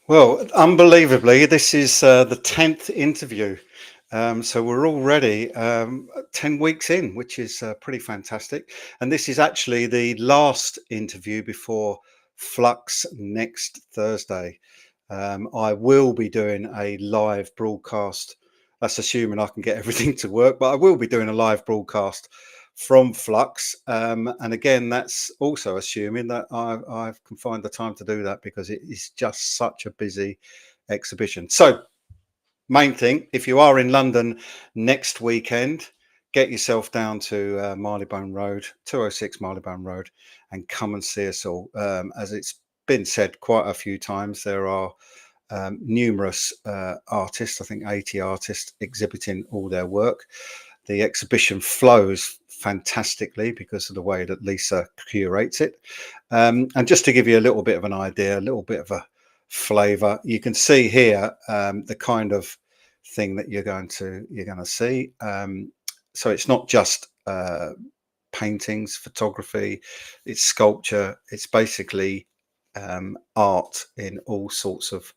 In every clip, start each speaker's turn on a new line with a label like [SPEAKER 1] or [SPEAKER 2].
[SPEAKER 1] Well, unbelievably, this is the 10th interview. So we're already 10 weeks in, which is pretty fantastic. And this is actually the last interview before Flux next Thursday. I will be doing a live broadcast. That's assuming I can get everything to work, but I will be doing a live broadcast from Flux. And again, that's also assuming that I can find the time to do that because it is just such a busy exhibition. So, main thing, if you are in London next weekend, get yourself down to Marylebone Road, 206 Marylebone Road, and come and see us all. As it's been said quite a few times, there are numerous artists, I think 80 artists, exhibiting all their work. The exhibition flows fantastically because of the way that Lisa curates it. And just to give you a little bit of an idea, a little bit of a flavor, you can see here the kind of thing that you're going to see. So it's not just paintings, photography, it's sculpture, it's basically art in all sorts of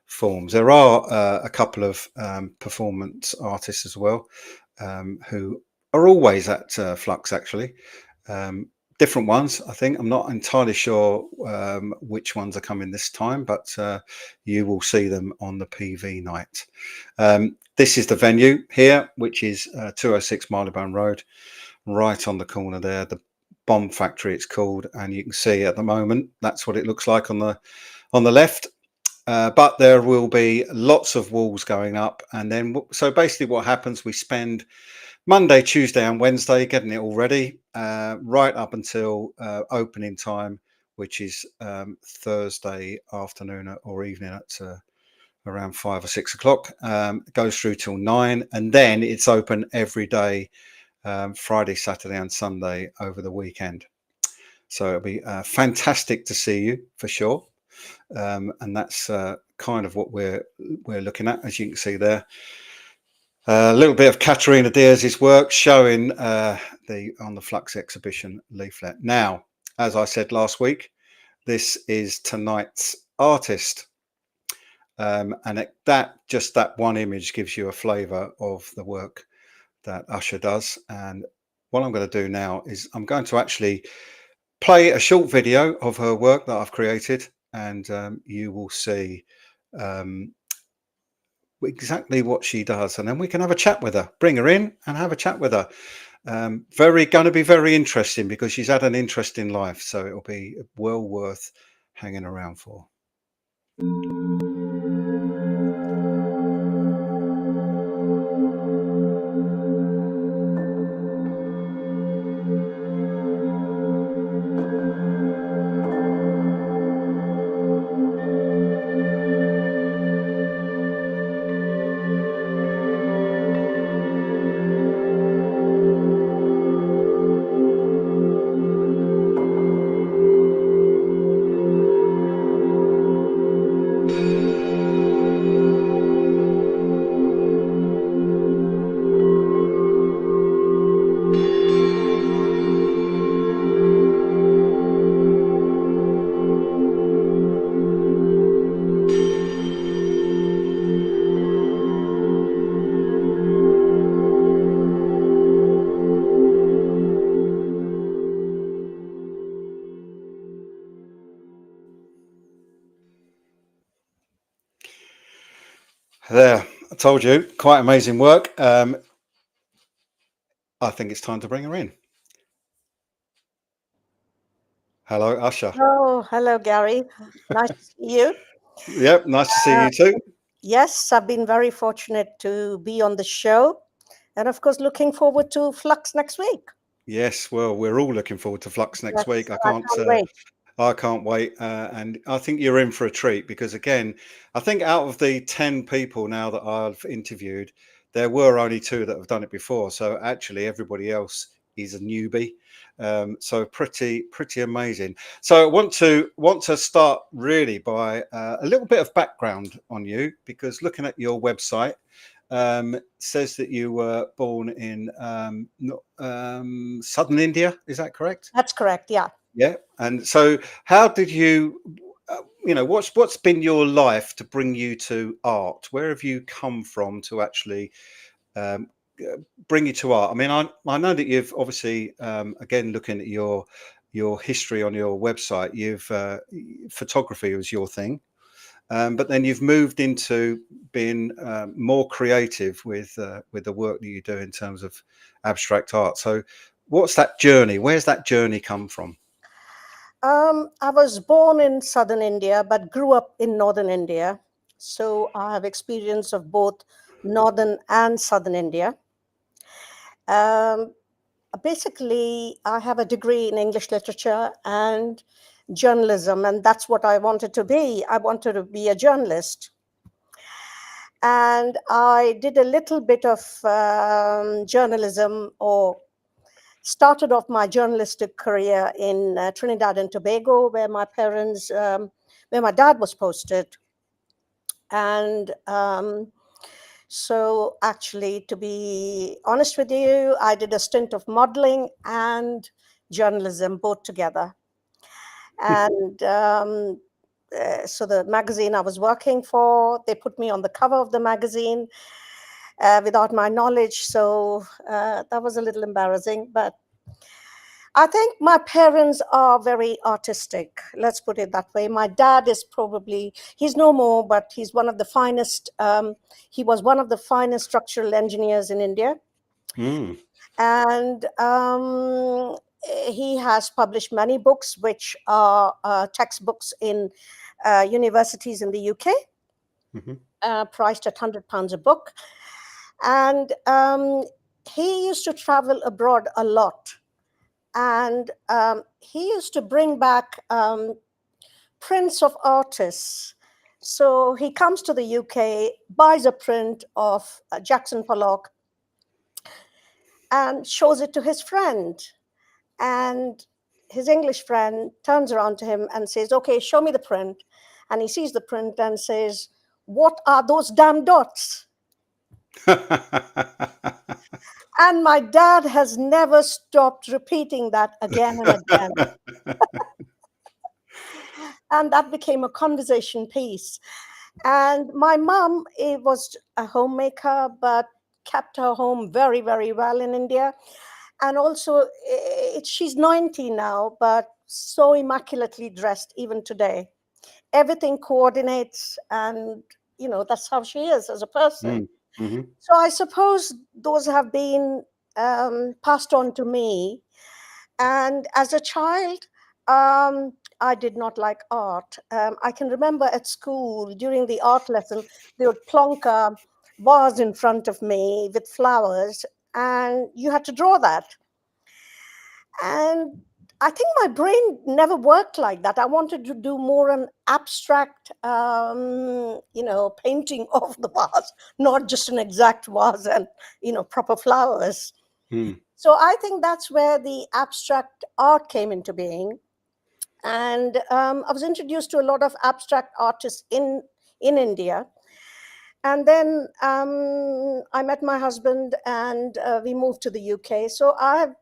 [SPEAKER 1] forms. There are a couple of performance artists as well who are always at Flux, actually. Um, Different ones, I think. I'm not entirely sure which ones are coming this time, but you will see them on the PV night. This is the venue here, which is 206 Marylebone Road, right on the corner there. The Bomb Factory, it's called, and you can see at the moment that's what it looks like on the left. But there will be lots of walls going up, and then so basically what happens, we spend Monday, Tuesday, and Wednesday getting it all ready, right up until opening time, which is Thursday afternoon or evening at around 5 or 6 o'clock. It goes through till 9, and then it's open every day, Friday, Saturday, and Sunday over the weekend. So it'll be fantastic to see you for sure. And that's kind of what we're looking at, as you can see there. A little bit of Katerina Diaz's work showing on the Flux exhibition leaflet. Now, as I said last week, this is tonight's artist, and that one image gives you a flavour of the work that Usha does. And what I'm going to do now is I'm going to actually play a short video of her work that I've created, and you will see exactly what she does, and then we can have a chat with her. Bring her in and have a chat with her. Going to be very interesting because she's had an interesting life, so it'll be well worth hanging around for. There, I told you, quite amazing work. I think it's time to bring her in. Hello, Usha.
[SPEAKER 2] Oh, hello, Gary. Nice to see you.
[SPEAKER 1] Yep, nice to see you too.
[SPEAKER 2] Yes, I've been very fortunate to be on the show. And of course, looking forward to Flux next week.
[SPEAKER 1] Yes, well, we're all looking forward to Flux next
[SPEAKER 2] Yes,
[SPEAKER 1] week. I
[SPEAKER 2] I
[SPEAKER 1] can't.
[SPEAKER 2] can't wait.
[SPEAKER 1] I can't wait, and I think you're in for a treat because, again, I think out of the 10 people now that I've interviewed, there were only 2 that have done it before. So actually, everybody else is a newbie. So pretty amazing. So I want to start really by a little bit of background on you, because looking at your website says that you were born in southern India. Is that correct?
[SPEAKER 2] That's correct. Yeah.
[SPEAKER 1] Yeah. And so how did you what's been your life to bring you to art? Where have you come from to actually um, bring you to art? I mean, I know that you've obviously, again, looking at your history on your website, you've photography was your thing, but then you've moved into being more creative with the work that you do in terms of abstract art. So, what's that journey? Where's that journey come from?
[SPEAKER 2] I was born in southern India, but grew up in northern India. So I have experience of both northern and southern India. Um, Basically, I have a degree in English literature and journalism, and that's what I wanted to be. I wanted to be a journalist. And I did a little bit of journalism, or started off my journalistic career in Trinidad and Tobago, where my dad was posted. And so, actually, to be honest with you, I did a stint of modeling and journalism both together. And so, the magazine I was working for, they put me on the cover of the magazine without my knowledge. So, that was a little embarrassing. But I think my parents are very artistic. Let's put it that way. My dad is probably, he's no more, but he's one of the finest, he was one of the finest structural engineers in India.
[SPEAKER 1] Mm,
[SPEAKER 2] And he has published many books, which are textbooks in universities in the UK,
[SPEAKER 1] hmm
[SPEAKER 2] priced at £100 a book. And he used to travel abroad a lot. And he used to bring back prints of artists. So he comes to the UK, buys a print of Jackson Pollock, and shows it to his friend. And his English friend turns around to him and says, "Okay, show me the print." And he sees the print and says, "What are those damn dots?" And my dad has never stopped repeating that again and again. And that became a conversation piece. And my mom was a homemaker, but kept her home very, very well in India. And also, she's 90 now, but so immaculately dressed even today. Everything coordinates, and that's how she is as a person.
[SPEAKER 1] Mm, mhm.
[SPEAKER 2] So I suppose those have been passed on to me. And as a child, I did not like art. I can remember at school during the art lesson, they would plonk a vase in front of me with flowers, and you had to draw that. And I think my brain never worked like that. I wanted to do more an abstract, painting of the vase, not just an exact vase and, proper flowers.
[SPEAKER 1] Mm.
[SPEAKER 2] So I think that's where the abstract art came into being. And I was introduced to a lot of abstract artists in India. And then I met my husband, and we moved to the UK. So I've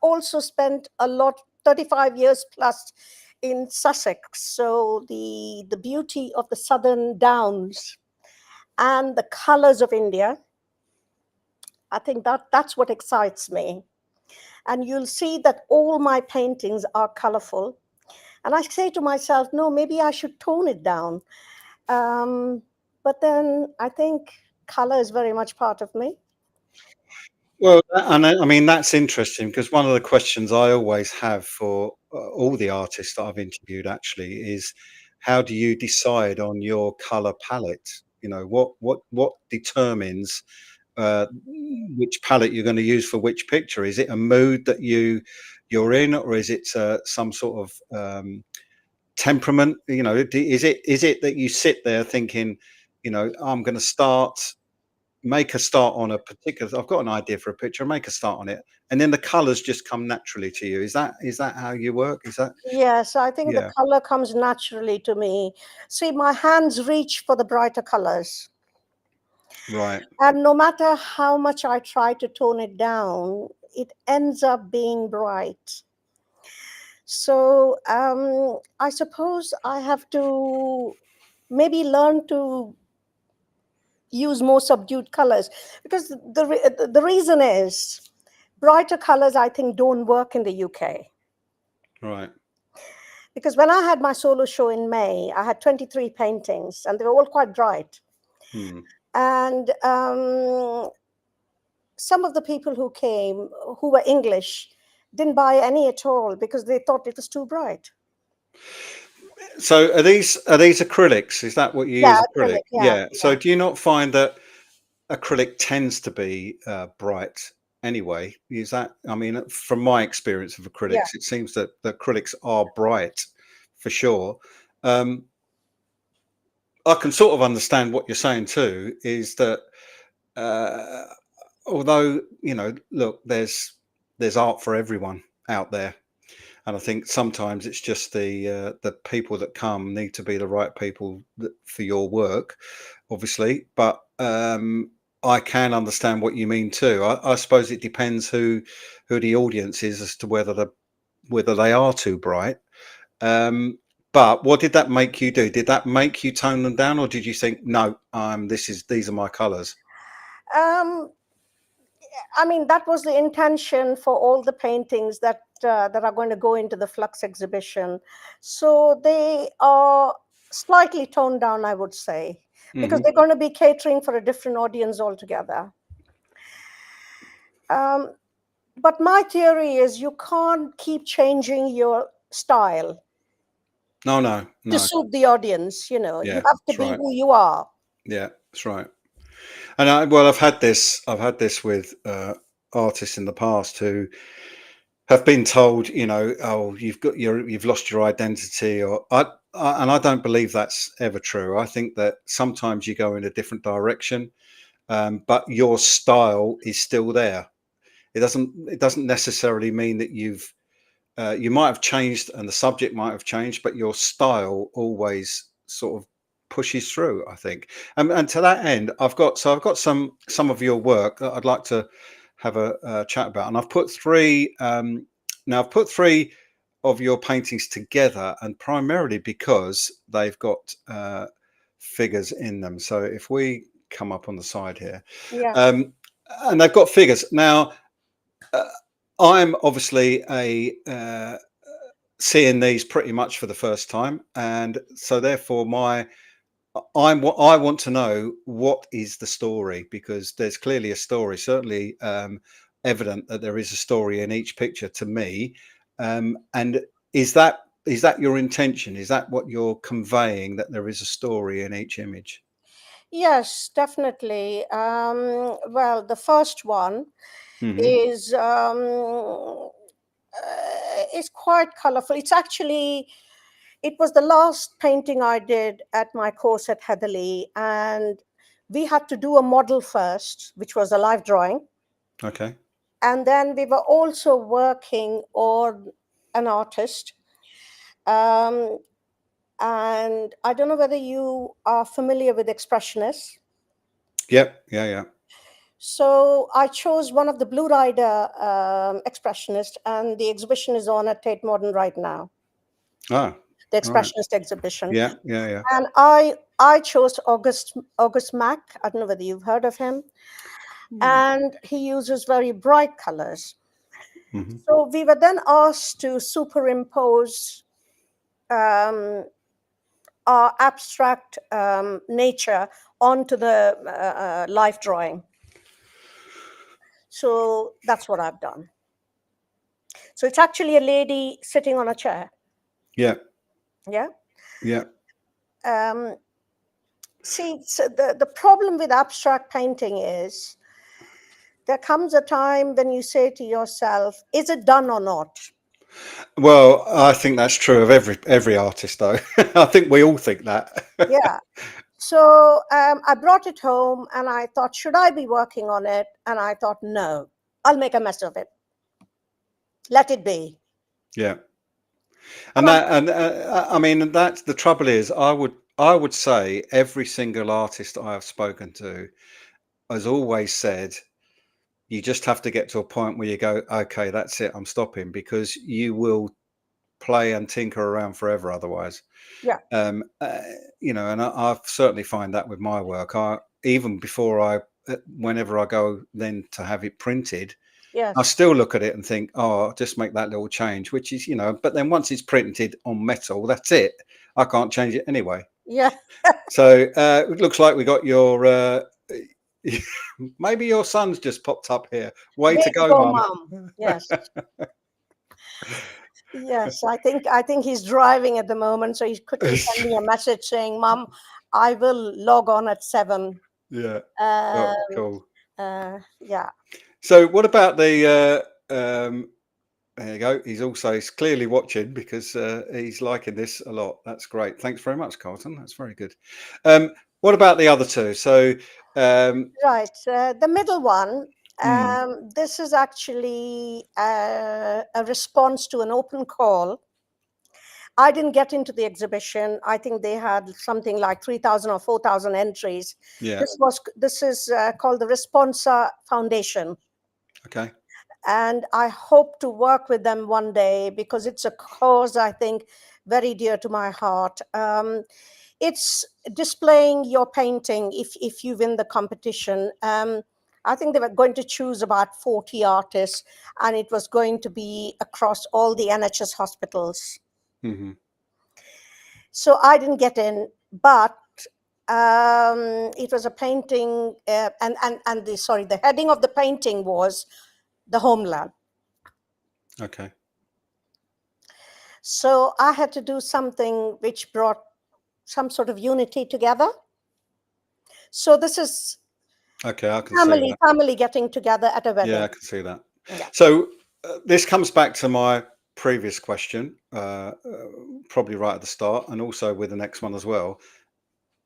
[SPEAKER 2] also spent 35 years plus in Sussex. So the beauty of the southern downs and the colors of India, I think that's what excites me. And you'll see that all my paintings are colorful. And I say to myself, no, maybe I should tone it down. Um, but then I think color is very much part of me.
[SPEAKER 1] Well, and I mean, that's interesting because one of the questions I always have for all the artists that I've interviewed actually is how do you decide on your color palette? What determines uh, which palette you're going to use for which picture? Is it a mood that you're in, or is it some sort of temperament? Is it that you sit there thinking, I'm going to make a start on a particular, I've got an idea for a picture, make a start on it, and then the colors just come naturally to you. Is that how you work? Is that
[SPEAKER 2] Yes, I think the
[SPEAKER 1] Yeah,
[SPEAKER 2] color comes naturally to me. See, my hands reach for the brighter colors.
[SPEAKER 1] right.
[SPEAKER 2] And no matter how much I try to tone it down, it ends up being bright. So I suppose I have to maybe learn to use more subdued colors, because the reason is brighter colors I think don't work in the UK.
[SPEAKER 1] Right.
[SPEAKER 2] Because when I had my solo show in May, I had 23 paintings and they were all quite bright.
[SPEAKER 1] Hmm.
[SPEAKER 2] And some of the people who came, who were English, didn't buy any at all because they thought it was too bright.
[SPEAKER 1] So are these acrylics? Is that what you
[SPEAKER 2] Yeah,
[SPEAKER 1] use? Acrylic?
[SPEAKER 2] acrylic. Yeah,
[SPEAKER 1] Yeah.
[SPEAKER 2] yeah,
[SPEAKER 1] So do you not find that acrylic tends to be bright anyway? Is that? I mean, from my experience of
[SPEAKER 2] yeah.
[SPEAKER 1] acrylics, it seems that the acrylics are bright for sure. Um, I can sort of understand what you're saying too. Is that uh, although look, there's art for everyone out there. And I think sometimes it's just the people that come need to be the right people for your work, obviously. But I can understand what you mean too. I suppose it depends who the audience is as to whether they are too bright. Um, but what did that make you do? Did that make you tone them down, or did you think, no, these are my colours?
[SPEAKER 2] Um, I mean, that was the intention for all the paintings that are going to go into the Flux exhibition. So they are slightly toned down, I would say, because
[SPEAKER 1] Hmm.
[SPEAKER 2] they're going to be catering for a different audience altogether. Um, but my theory is you can't keep changing your style
[SPEAKER 1] No, no,
[SPEAKER 2] to
[SPEAKER 1] no.
[SPEAKER 2] suit the audience. You
[SPEAKER 1] Yeah,
[SPEAKER 2] have to
[SPEAKER 1] that's
[SPEAKER 2] be
[SPEAKER 1] right.
[SPEAKER 2] who you are.
[SPEAKER 1] Yeah, that's right. And well, I've had this with artists in the past who have been told, oh, you've lost your identity, or and I don't believe that's ever true. I think that sometimes you go in a different direction, but your style is still there. It doesn't necessarily mean that you might have changed and the subject might have changed, but your style always sort of pushes through, I think. And to that end, I've got some of your work that I'd like to have a chat about, and I've put three. Now I've put three of your paintings together, and primarily because they've got figures in them. So if we come up on the side here,
[SPEAKER 2] Yeah,
[SPEAKER 1] um, and they've got figures now. Uh, I'm obviously seeing these pretty much for the first time, and so therefore I want to know what is the story, because there's clearly a story, certainly evident that there is a story in each picture to me. And is that your intention? Is that what you're conveying, that there is a story in each image?
[SPEAKER 2] yes, definitely. Well, the first one
[SPEAKER 1] Hmm.
[SPEAKER 2] is quite colorful. It was the last painting I did at my course at Heatherley, and we had to do a model first, which was a live drawing,
[SPEAKER 1] Okay.
[SPEAKER 2] and then we were also working on an artist. Um, and I don't know whether you are familiar with expressionists.
[SPEAKER 1] Yep. Yeah. Yeah.
[SPEAKER 2] So I chose one of the Blue Rider expressionists, and the exhibition is on at Tate Modern right now,
[SPEAKER 1] Ah.
[SPEAKER 2] the
[SPEAKER 1] Right.
[SPEAKER 2] expressionist exhibition.
[SPEAKER 1] Yeah. Yeah. Yeah.
[SPEAKER 2] And I chose August Mack. I don't know whether you've heard of him. And he uses very bright colors.
[SPEAKER 1] Hmm.
[SPEAKER 2] So we were then asked to superimpose um, our abstract nature onto the life drawing. So that's what I've done. So it's actually a lady sitting on a chair.
[SPEAKER 1] Yeah.
[SPEAKER 2] Yeah.
[SPEAKER 1] Yeah.
[SPEAKER 2] Um, See, so the problem with abstract painting is there comes a time when you say to yourself, is it done or not?
[SPEAKER 1] Well, I think that's true of every artist, though. I think we all think that.
[SPEAKER 2] Yeah. So I brought it home and I thought, should I be working on it? And I thought, no, I'll make a mess of it. Let it be.
[SPEAKER 1] Yeah,
[SPEAKER 2] And
[SPEAKER 1] and
[SPEAKER 2] I,
[SPEAKER 1] I mean, that's the trouble is, I would say every single artist I have spoken to has always said, you just have to get to a point where you go, okay, that's it, I'm stopping, because you will play and tinker around forever otherwise.
[SPEAKER 2] Yeah.
[SPEAKER 1] You know, and I certainly find that with my work. Even before whenever I go then to have it printed, I
[SPEAKER 2] Yes.
[SPEAKER 1] still look at it and think, oh, I'll just make that little change, which is, you know, but then once it's printed on metal, that's it. I can't change it anyway.
[SPEAKER 2] Yeah.
[SPEAKER 1] So it looks like we got your, maybe your son's just popped up here. Way
[SPEAKER 2] Way
[SPEAKER 1] to
[SPEAKER 2] to
[SPEAKER 1] go,
[SPEAKER 2] go,
[SPEAKER 1] Mum.
[SPEAKER 2] Mom. Yes. Yes. I think he's driving at the moment, so he quickly sent me a message saying, "Mom, I will log on at 7."
[SPEAKER 1] Yeah. Oh,
[SPEAKER 2] Um,
[SPEAKER 1] cool.
[SPEAKER 2] yeah.
[SPEAKER 1] So what about there you go. He's clearly watching because he's liking this a lot. That's great. Thanks very much, Carlton. That's very good. What about the other two? So,
[SPEAKER 2] Right. The middle one.
[SPEAKER 1] mm,
[SPEAKER 2] This is actually a response to an open call. I didn't get into the exhibition. I think they had something like 3,000 or 4,000 entries.
[SPEAKER 1] yeah.
[SPEAKER 2] This is called the Responsa Foundation,
[SPEAKER 1] Okay.
[SPEAKER 2] and I hope to work with them one day because it's a cause I think very dear to my heart. It's displaying your painting if you win the competition. I think they were going to choose about 40 artists, and it was going to be across all the NHS hospitals.
[SPEAKER 1] Hmm.
[SPEAKER 2] So I didn't get in, but it was a painting, the heading of the painting was the homeland.
[SPEAKER 1] Okay.
[SPEAKER 2] So I had to do something which brought some sort of unity together. So this is
[SPEAKER 1] Okay. I can see that.
[SPEAKER 2] family getting together at a
[SPEAKER 1] Yeah, I
[SPEAKER 2] wedding.
[SPEAKER 1] can see that.
[SPEAKER 2] Yeah.
[SPEAKER 1] So this comes back to my previous question, probably right at the start, and also with the next one as well.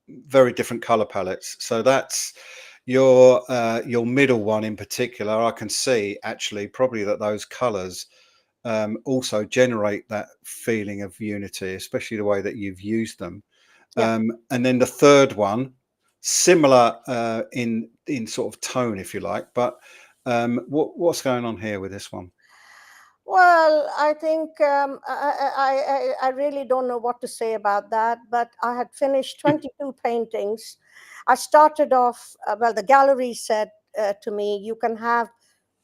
[SPEAKER 1] Very different color palettes. So that's your middle one in particular. I can see actually probably that those colors also generate that feeling of unity, especially the way that you've used them.
[SPEAKER 2] Yeah.
[SPEAKER 1] And then the third one, similar in sort of tone, if you like. But what's going on here with this one?
[SPEAKER 2] Well, I think I really don't know what to say about that, but I had finished 22 paintings. I started off, well, the gallery said to me, "You can have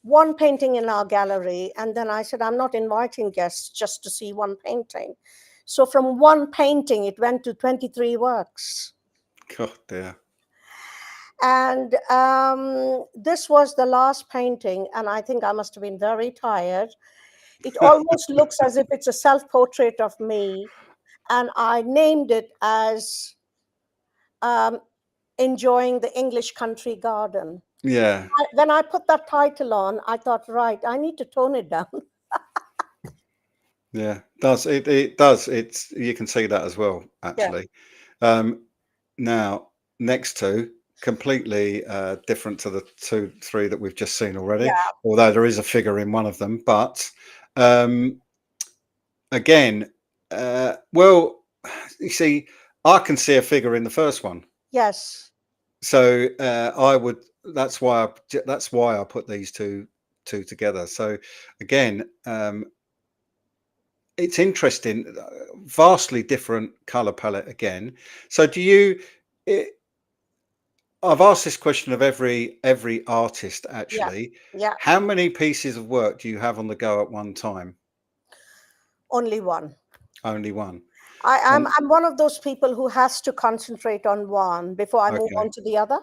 [SPEAKER 2] one painting in our gallery." And then I said, "I'm not inviting guests just to see one painting." So from one painting, it went to 23 works.
[SPEAKER 1] God dear.
[SPEAKER 2] And this was the last painting, and I think I must have been very tired. It almost looks as if it's a self portrait of me, and I named it as um, Enjoying the English Country Garden.
[SPEAKER 1] Yeah,
[SPEAKER 2] When I put that title on, I thought, right, I need to tone it down.
[SPEAKER 1] yeah. Does it does. It's you can see that as well,
[SPEAKER 2] Yeah,
[SPEAKER 1] actually. Now, next two, completely different to the three that we've just seen already,
[SPEAKER 2] yeah,
[SPEAKER 1] although there is a figure in one of them. But um, again, well, you see, I can see a figure in the first one.
[SPEAKER 2] yes,
[SPEAKER 1] So I would. That's why I put these two together. So again, it's interesting. Vastly different color palette again. So do you? I've asked this question of every artist
[SPEAKER 2] yeah,
[SPEAKER 1] actually.
[SPEAKER 2] yeah,
[SPEAKER 1] How many pieces of work do you have on the go at one time?
[SPEAKER 2] only one.
[SPEAKER 1] Only one.
[SPEAKER 2] I'm
[SPEAKER 1] And
[SPEAKER 2] I'm one of those people who has to concentrate on one before I move
[SPEAKER 1] okay,
[SPEAKER 2] on to the other,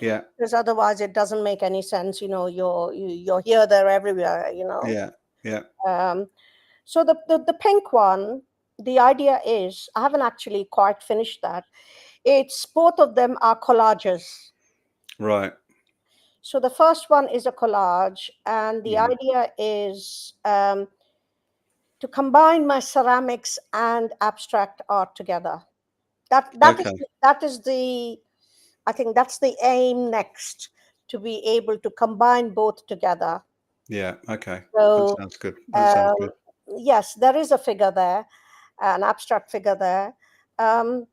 [SPEAKER 1] yeah,
[SPEAKER 2] because otherwise it doesn't make any sense. You're here, there, everywhere.
[SPEAKER 1] yeah, yeah.
[SPEAKER 2] Um, so the pink one, the idea is I haven't actually quite finished that. It's both of them are collages.
[SPEAKER 1] Right.
[SPEAKER 2] So the first one is a collage, and the
[SPEAKER 1] Mhm.
[SPEAKER 2] idea is to combine my ceramics and abstract art together. That that is
[SPEAKER 1] Okay.
[SPEAKER 2] that is the I think that's the aim next, to be able to combine both together.
[SPEAKER 1] Yeah. Okay. That
[SPEAKER 2] So
[SPEAKER 1] sounds good. That sounds
[SPEAKER 2] um,
[SPEAKER 1] good.
[SPEAKER 2] yes, there is a figure there, an abstract figure there. Um,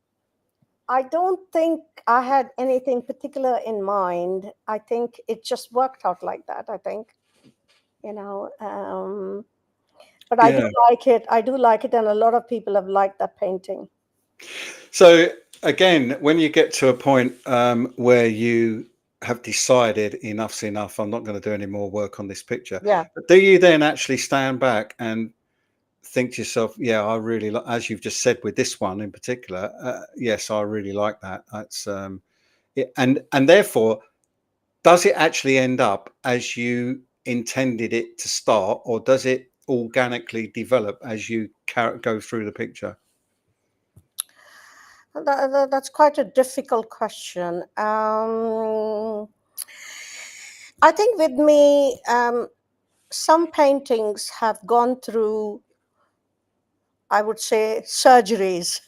[SPEAKER 2] I don't think I had anything particular in mind. I think it just worked out like that. I think, you know. But I do
[SPEAKER 1] Yeah.
[SPEAKER 2] like it. I do like it, and a lot of people have liked that painting.
[SPEAKER 1] So again, when you get to a point where you have decided enough's enough, I'm not going to do any more work on this picture.
[SPEAKER 2] Yeah.
[SPEAKER 1] But do you then actually stand back and think to yourself, yeah, I really like, as you've just said with this one in particular, yes, I really like that. That's and therefore, does it actually end up as you intended it to start, or does it organically develop as you go through the picture?
[SPEAKER 2] That's quite a difficult question. I think with me, some paintings have gone through, I would say, surgeries.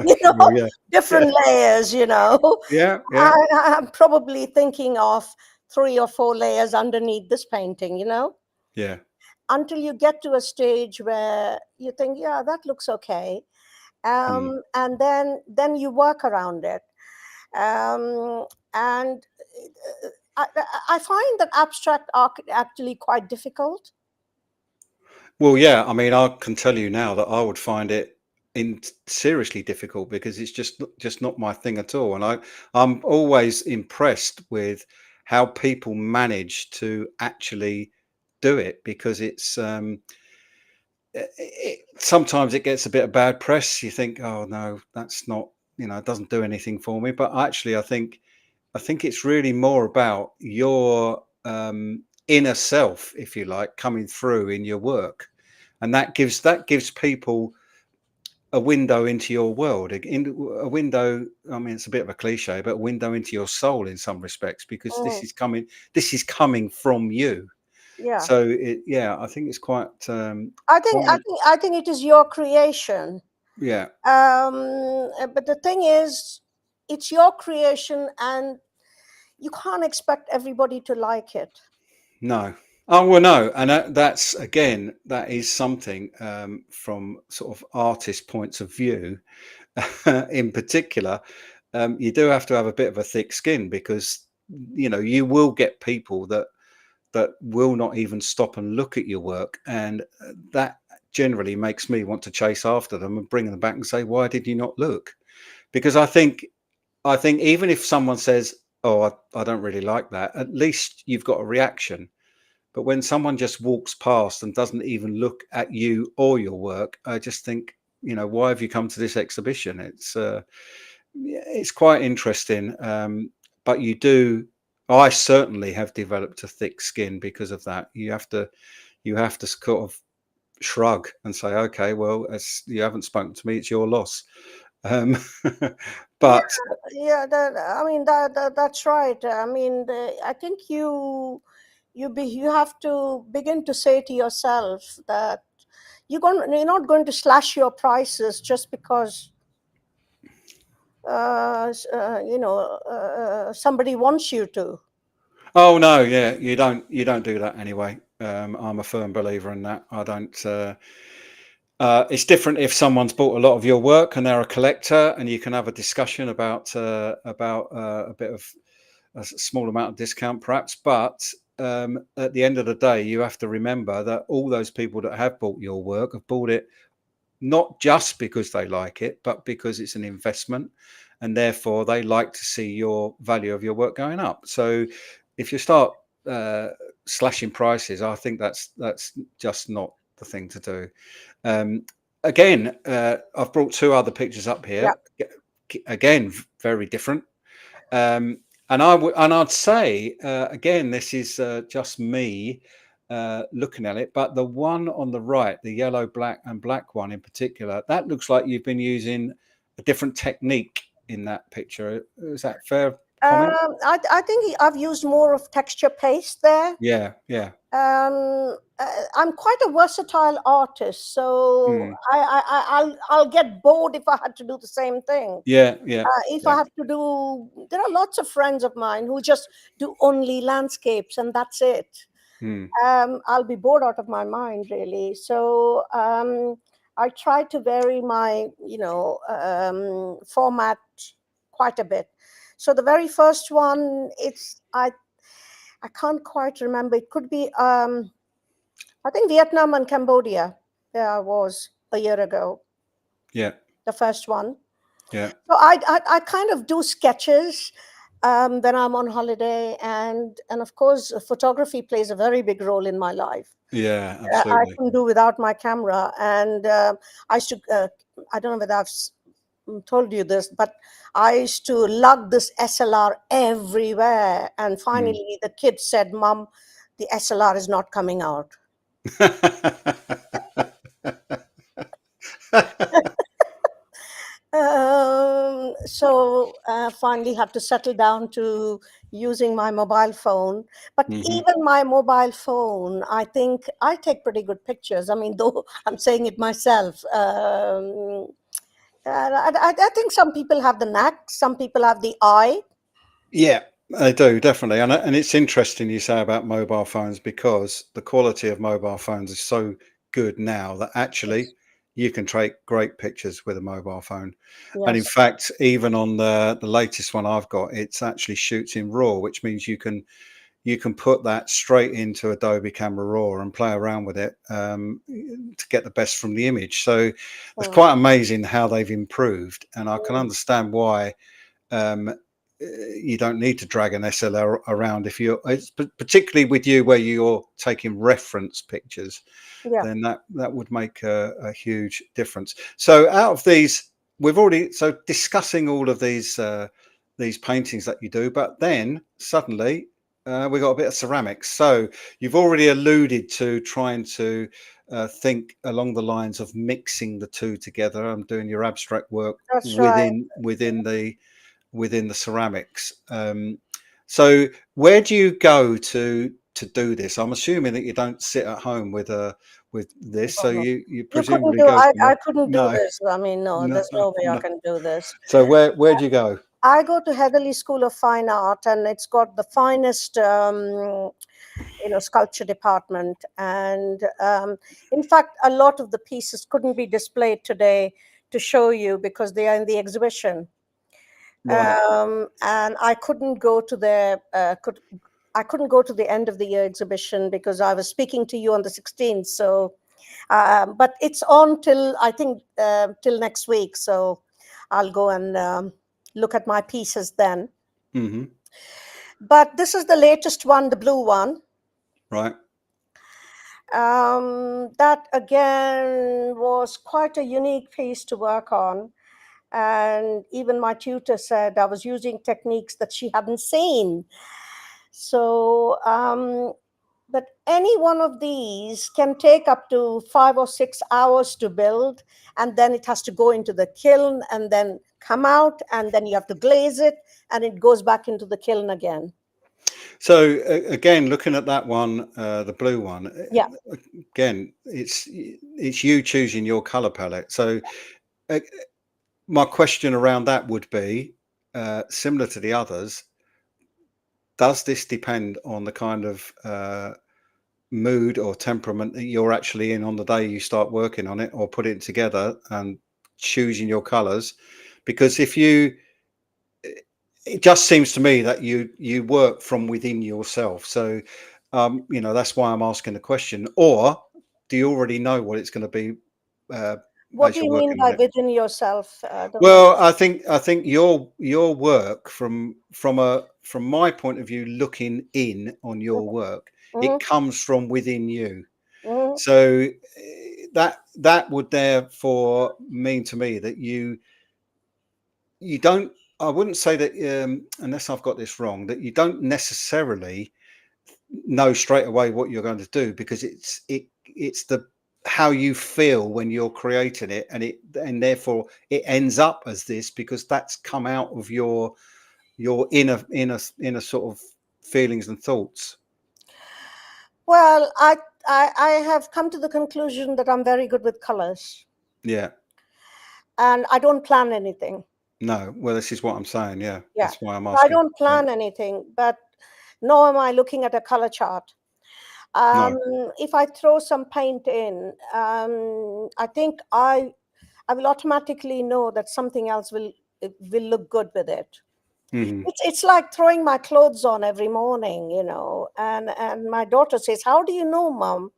[SPEAKER 2] You know,
[SPEAKER 1] Well, yeah, yeah,
[SPEAKER 2] different layers.
[SPEAKER 1] yeah, yeah,
[SPEAKER 2] I'm probably thinking of 3 or 4 layers underneath this painting.
[SPEAKER 1] yeah.
[SPEAKER 2] Until you get to a stage where you think, yeah, that looks okay,
[SPEAKER 1] Mm.
[SPEAKER 2] and then you work around it. And I find that abstract art actually quite difficult.
[SPEAKER 1] Well, yeah. I mean, I can tell you now that I would find it seriously difficult because it's just not my thing at all. And I'm always impressed with how people manage to actually do it because sometimes it gets a bit of bad press. You think, oh no, that's not, it doesn't do anything for me. But actually, I think it's really more about your inner self, if you like, coming through in your work, and that gives people a window into your world, a window. I mean, it's a bit of a cliche, but a window into your soul in some respects, because this
[SPEAKER 2] Mm,
[SPEAKER 1] is coming from you.
[SPEAKER 2] yeah.
[SPEAKER 1] So yeah, I think it's quite
[SPEAKER 2] I think I
[SPEAKER 1] quite
[SPEAKER 2] think I think it is your creation.
[SPEAKER 1] yeah.
[SPEAKER 2] But the thing is, it's your creation, and you can't expect everybody to like it.
[SPEAKER 1] No. Oh well, no, and that's again, that is something from sort of artist points of view. In particular, you do have to have a bit of a thick skin, because you will get people that will not even stop and look at your work, and that generally makes me want to chase after them and bring them back and say, why did you not look? Because I think even if someone says, oh, I don't really like that, at least you've got a reaction. But when someone just walks past and doesn't even look at you or your work, I just think, why have you come to this exhibition? Yeah, it's quite interesting. But I certainly have developed a thick skin because of that. You have to sort of shrug and say, okay, well, as you haven't spoken to me, it's your loss. Um,
[SPEAKER 2] Yeah,
[SPEAKER 1] but
[SPEAKER 2] yeah. I mean, that's right. I mean, I think you have to begin to say to yourself that you're not going to slash your prices just because somebody wants you to.
[SPEAKER 1] oh no, yeah, you don't do that anyway. I'm a firm believer in that. I don't. It's different if someone's bought a lot of your work and they're a collector, and you can have a discussion about a bit of small amount of discount, perhaps. But at the end of the day, you have to remember that all those people that have bought your work have bought it not just because they like it, but because it's an investment, and therefore they like to see your value of your work going up. So if you start uh, slashing prices, I think that's just not the thing to do. Um, Again, I've brought two other pictures up
[SPEAKER 2] Yeah.
[SPEAKER 1] here. Again, very different. Um, and I'd say again, this is just me looking at it, but the one on the right, the yellow, black, and black one in particular, that looks like you've been using a different technique in that picture. Is that fair comment?
[SPEAKER 2] I think I've used more of texture paste there.
[SPEAKER 1] Yeah, yeah,
[SPEAKER 2] I'm quite a versatile artist, so
[SPEAKER 1] mm,
[SPEAKER 2] I'll get bored if I had to do the same thing.
[SPEAKER 1] yeah, yeah,
[SPEAKER 2] If I
[SPEAKER 1] yeah,
[SPEAKER 2] have to do, there are lots of friends of mine who just do only landscapes and that's it.
[SPEAKER 1] mm,
[SPEAKER 2] I'll be bored out of my mind, really. So I try to vary my, format quite a bit. So the very first one, I can't quite remember. It could be I think Vietnam and Cambodia. There I was a year ago,
[SPEAKER 1] Yeah,
[SPEAKER 2] the first one.
[SPEAKER 1] yeah,
[SPEAKER 2] So I kind of do sketches when I'm on holiday, and of course, photography plays a very big role in my life.
[SPEAKER 1] yeah,
[SPEAKER 2] I
[SPEAKER 1] absolutely.
[SPEAKER 2] couldn't do without my camera, and I used to. I don't know whether told you this, but I used to lug this SLR everywhere, and
[SPEAKER 1] Mm.
[SPEAKER 2] finally the kid said, "Mom, the SLR is not coming out." So finally had to settle down to using my mobile phone. But
[SPEAKER 1] Hmm.
[SPEAKER 2] even my mobile phone, I think I take pretty good pictures. I mean, though I'm saying it myself. I think some people have the knack, some people have the eye.
[SPEAKER 1] Yeah, they do definitely, and it's interesting you say about mobile phones because the quality of mobile phones is so good now that actually
[SPEAKER 2] Yes.
[SPEAKER 1] you can take great pictures with a mobile phone. And in
[SPEAKER 2] Yes.
[SPEAKER 1] fact, even on the latest one I've got, it's actually shoots in RAW, which means you can put that straight into Adobe Camera Raw and play around with it to get the best from the image. So it's
[SPEAKER 2] Mm,
[SPEAKER 1] quite amazing how they've improved, and I can
[SPEAKER 2] mm.
[SPEAKER 1] understand why um, you don't need to drag an SLR around if you're particularly with you where you're taking reference pictures,
[SPEAKER 2] Yeah.
[SPEAKER 1] then that would make a huge difference. So out of these, we've already so discussing all of these paintings that you do, but then suddenly we got a bit of ceramics. So you've already alluded to trying to think along the lines of mixing the two together. I'm doing your abstract work
[SPEAKER 2] That's right.
[SPEAKER 1] within the ceramics. So where do you go to do this? I'm assuming that you don't sit at home with this,
[SPEAKER 2] No,
[SPEAKER 1] so
[SPEAKER 2] no.
[SPEAKER 1] you
[SPEAKER 2] You couldn't
[SPEAKER 1] presumably
[SPEAKER 2] do.
[SPEAKER 1] go
[SPEAKER 2] I
[SPEAKER 1] somewhere.
[SPEAKER 2] couldn't do
[SPEAKER 1] No,
[SPEAKER 2] this. I mean, no.
[SPEAKER 1] no,
[SPEAKER 2] There's no way I
[SPEAKER 1] no.
[SPEAKER 2] can do this.
[SPEAKER 1] So where do you go?
[SPEAKER 2] I go to Heatherley School of Fine Art, and it's got the finest, sculpture department. And in fact, a lot of the pieces couldn't be displayed today to show you because they are in the exhibition.
[SPEAKER 1] Right.
[SPEAKER 2] And I couldn't go to the I couldn't go to the end of the year exhibition because I was speaking to you on the 16th. So, but it's on till I think till next week. So, I'll go and look at my pieces then.
[SPEAKER 1] Hmm.
[SPEAKER 2] But this is the latest one, the blue one.
[SPEAKER 1] Right.
[SPEAKER 2] That again was quite a unique piece to work on. And even my tutor said I was using techniques that she hadn't seen. So, but any one of these can take up to 5 or 6 hours to build, and then it has to go into the kiln and then come out, and then you have to glaze it, and it goes back into the kiln again.
[SPEAKER 1] So again, looking at that one, the blue one,
[SPEAKER 2] Yeah.
[SPEAKER 1] again, it's you choosing your color palette. So uh, my question around that would be similar to the others. Does this depend on the kind of mood or temperament that you're actually in on the day you start working on it or put it together and choosing your colors? Because if you, it just seems to me that you work from within yourself. So, that's why I'm asking the question. Or do you already know what it's going to be uh,
[SPEAKER 2] What
[SPEAKER 1] as
[SPEAKER 2] do
[SPEAKER 1] you're
[SPEAKER 2] you mean
[SPEAKER 1] working on
[SPEAKER 2] by
[SPEAKER 1] it?
[SPEAKER 2] within yourself? I don't
[SPEAKER 1] Well, I think your work from my point of view, looking in on your work, it
[SPEAKER 2] understand.
[SPEAKER 1] comes from within you.
[SPEAKER 2] Hmm.
[SPEAKER 1] So that would therefore mean to me that you don't. I wouldn't say that unless I've got this wrong, that you don't necessarily know straight away what you're going to do because it's the how you feel when you're creating it and therefore it ends up as this because that's come out of your inner sort of feelings and thoughts.
[SPEAKER 2] Well, I have come to the conclusion that I'm very good with colors,
[SPEAKER 1] Yeah.
[SPEAKER 2] and I don't plan anything.
[SPEAKER 1] No, well, this is what I'm saying. Yeah,
[SPEAKER 2] Yeah.
[SPEAKER 1] that's why I'm
[SPEAKER 2] So I
[SPEAKER 1] asking.
[SPEAKER 2] don't
[SPEAKER 1] Yeah.
[SPEAKER 2] plan anything, but nor am I looking at a color chart.
[SPEAKER 1] No.
[SPEAKER 2] If I throw some paint in, I think I will automatically know that something else will look good with it.
[SPEAKER 1] Hmm.
[SPEAKER 2] It's like throwing my clothes on every morning, and my daughter says, "How do you know, Mom,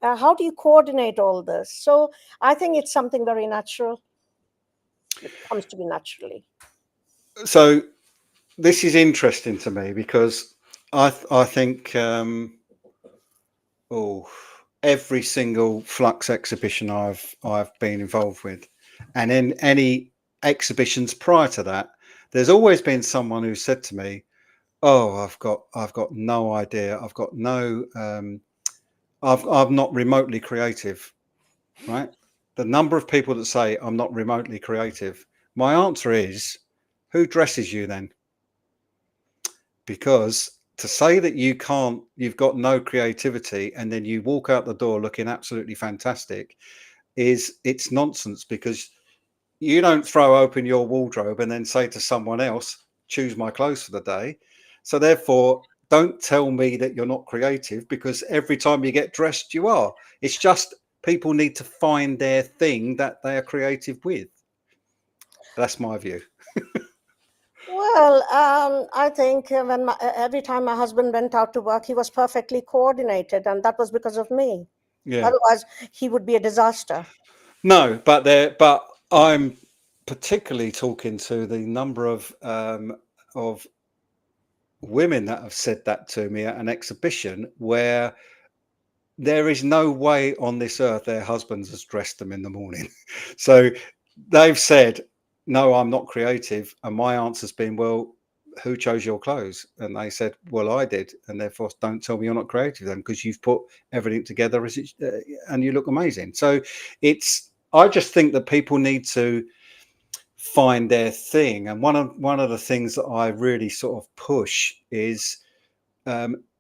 [SPEAKER 2] How do you coordinate all this? So I think it's something very natural. It comes to me naturally.
[SPEAKER 1] So this is interesting to me because I think oh, every single Flux exhibition I've been involved with, and in any exhibitions prior to that, there's always been someone who said to me, "Oh, I've got no idea. I've got no I'm not remotely creative." Right? The number of people that say I'm not remotely creative, my answer is, who dresses you then? Because to say that you've got no creativity and then you walk out the door looking absolutely fantastic it's nonsense, because you don't throw open your wardrobe and then say to someone else, choose my clothes for the day. So therefore, don't tell me that you're not creative, because every time you get dressed, you are. It's just people need to find their thing that they are creative with. That's my view.
[SPEAKER 2] Well, I think every time my husband went out to work, he was perfectly coordinated, and that was because of me.
[SPEAKER 1] Yeah.
[SPEAKER 2] Otherwise, he would be a disaster.
[SPEAKER 1] No, but I'm particularly talking to the number of women that have said that to me at an exhibition where there is no way on this earth their husbands has dressed them in the morning. So they've said, "No, I'm not creative," and my answer's been, "Well, who chose your clothes?" And they said, "Well, I did," and therefore, don't tell me you're not creative then, because you've put everything together as and you look amazing. So it's I just think that people need to find their thing, and one of the things that I really sort of push is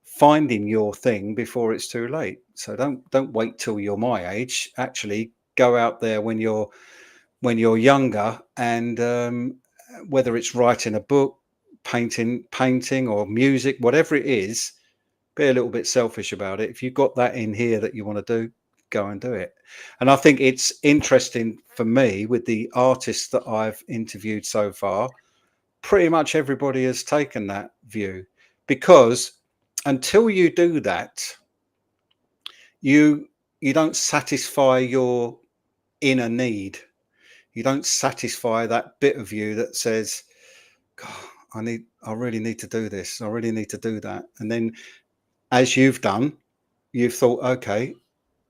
[SPEAKER 1] finding your thing before it's too late. So don't wait till you're my age. Actually, go out there when you're younger, and whether it's writing a book, painting, or music, whatever it is, be a little bit selfish about it. If you've got that in here that you want to do, go and do it. And I think it's interesting for me with the artists that I've interviewed so far. Pretty much everybody has taken that view, because until you do that, you don't satisfy your inner need. You don't satisfy that bit of you that says, God, I really need to do this, I really need to do that. And then, as you've done, you've thought, okay,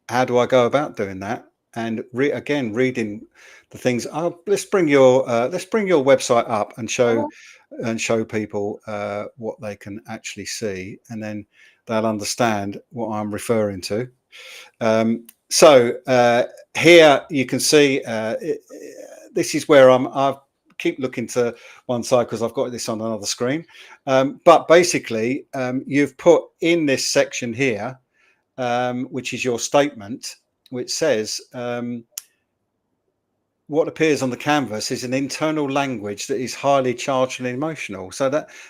[SPEAKER 1] how do I go about doing that? And again, reading the things. Let's bring your website up and show
[SPEAKER 2] Mhm.
[SPEAKER 1] people what they can actually see, and then they'll understand what I'm referring to. So here you can see this is where I keep looking to one side because I've got this on another screen. But basically, you've put in this section here, which is your statement, which says what appears on the canvas is an internal language that is highly charged and emotional. So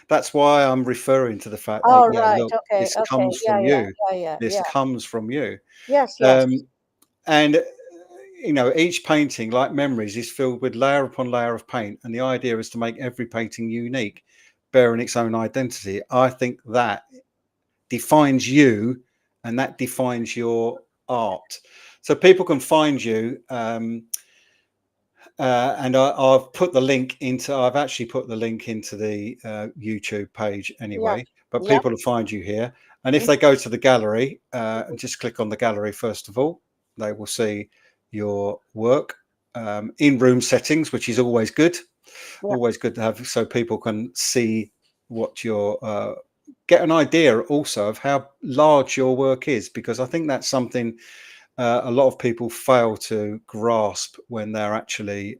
[SPEAKER 1] that's why I'm referring to the fact that,
[SPEAKER 2] Oh,
[SPEAKER 1] yeah,
[SPEAKER 2] right.
[SPEAKER 1] look,
[SPEAKER 2] Okay.
[SPEAKER 1] this
[SPEAKER 2] Okay.
[SPEAKER 1] comes
[SPEAKER 2] Yeah.
[SPEAKER 1] from
[SPEAKER 2] Yeah.
[SPEAKER 1] you.
[SPEAKER 2] Yeah. Yeah.
[SPEAKER 1] This
[SPEAKER 2] Yeah.
[SPEAKER 1] comes from you.
[SPEAKER 2] Yes. Yes.
[SPEAKER 1] Um, and each painting, like memories, is filled with layer upon layer of paint, and the idea is to make every painting unique, bearing its own identity. I think that defines you, and that defines your art. So people can find you, and I've put the link into. I've actually put the link into the YouTube page
[SPEAKER 2] Yeah.
[SPEAKER 1] anyway. But
[SPEAKER 2] Yeah.
[SPEAKER 1] people will find you here, and if
[SPEAKER 2] Mhm.
[SPEAKER 1] they go to the gallery and just click on the gallery first of all, they will see your work in room settings, which is always good.
[SPEAKER 2] Yeah.
[SPEAKER 1] Always good to have, so people can see what your get an idea also of how large your work is, because I think that's something a lot of people fail to grasp when they're actually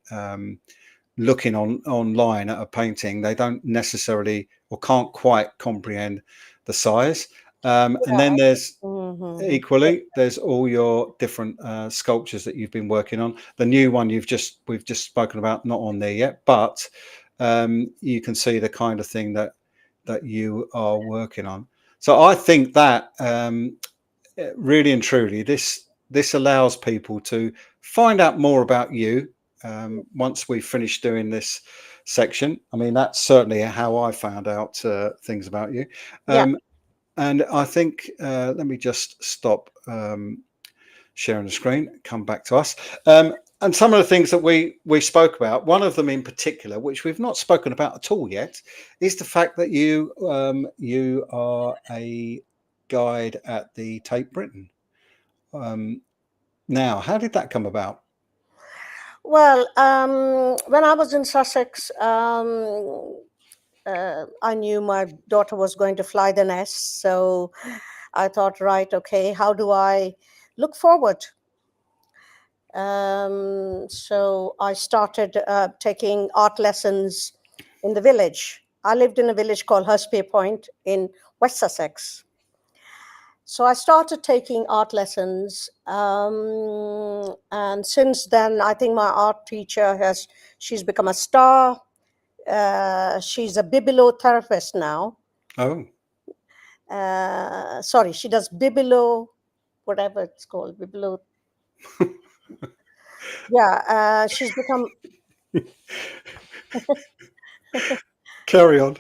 [SPEAKER 1] looking online at a painting. They don't necessarily or can't quite comprehend the size. And then
[SPEAKER 2] Yeah.
[SPEAKER 1] there's
[SPEAKER 2] Mm-hmm.
[SPEAKER 1] equally there's all your different sculptures that you've been working on. The new one we've just spoken about, not on there yet, but you can see the kind of thing that you are working on. So I think that really and truly, this allows people to find out more about you once we finish doing this section. I mean, that's certainly how I found out things about you.
[SPEAKER 2] Yeah.
[SPEAKER 1] And I think let me just stop. sharing the screen, come back to us. And some of the things that we spoke about, one of them in particular, which we've not spoken about at all yet, is the fact that you are a guide at the Tate Britain. Now, how did that come about?
[SPEAKER 2] Well, when I was in Sussex, I knew my daughter was going to fly the nest. So I thought, right, okay, how do I look forward? So I started taking art lessons in the village. I lived in a village called Hurstpay Point in West Sussex. So I started taking art lessons, and since then, I think my art teacher she's become a star. She's a bibliotherapist now.
[SPEAKER 1] Oh,
[SPEAKER 2] Sorry, she does whatever it's called, Yeah, she's become.
[SPEAKER 1] carry on.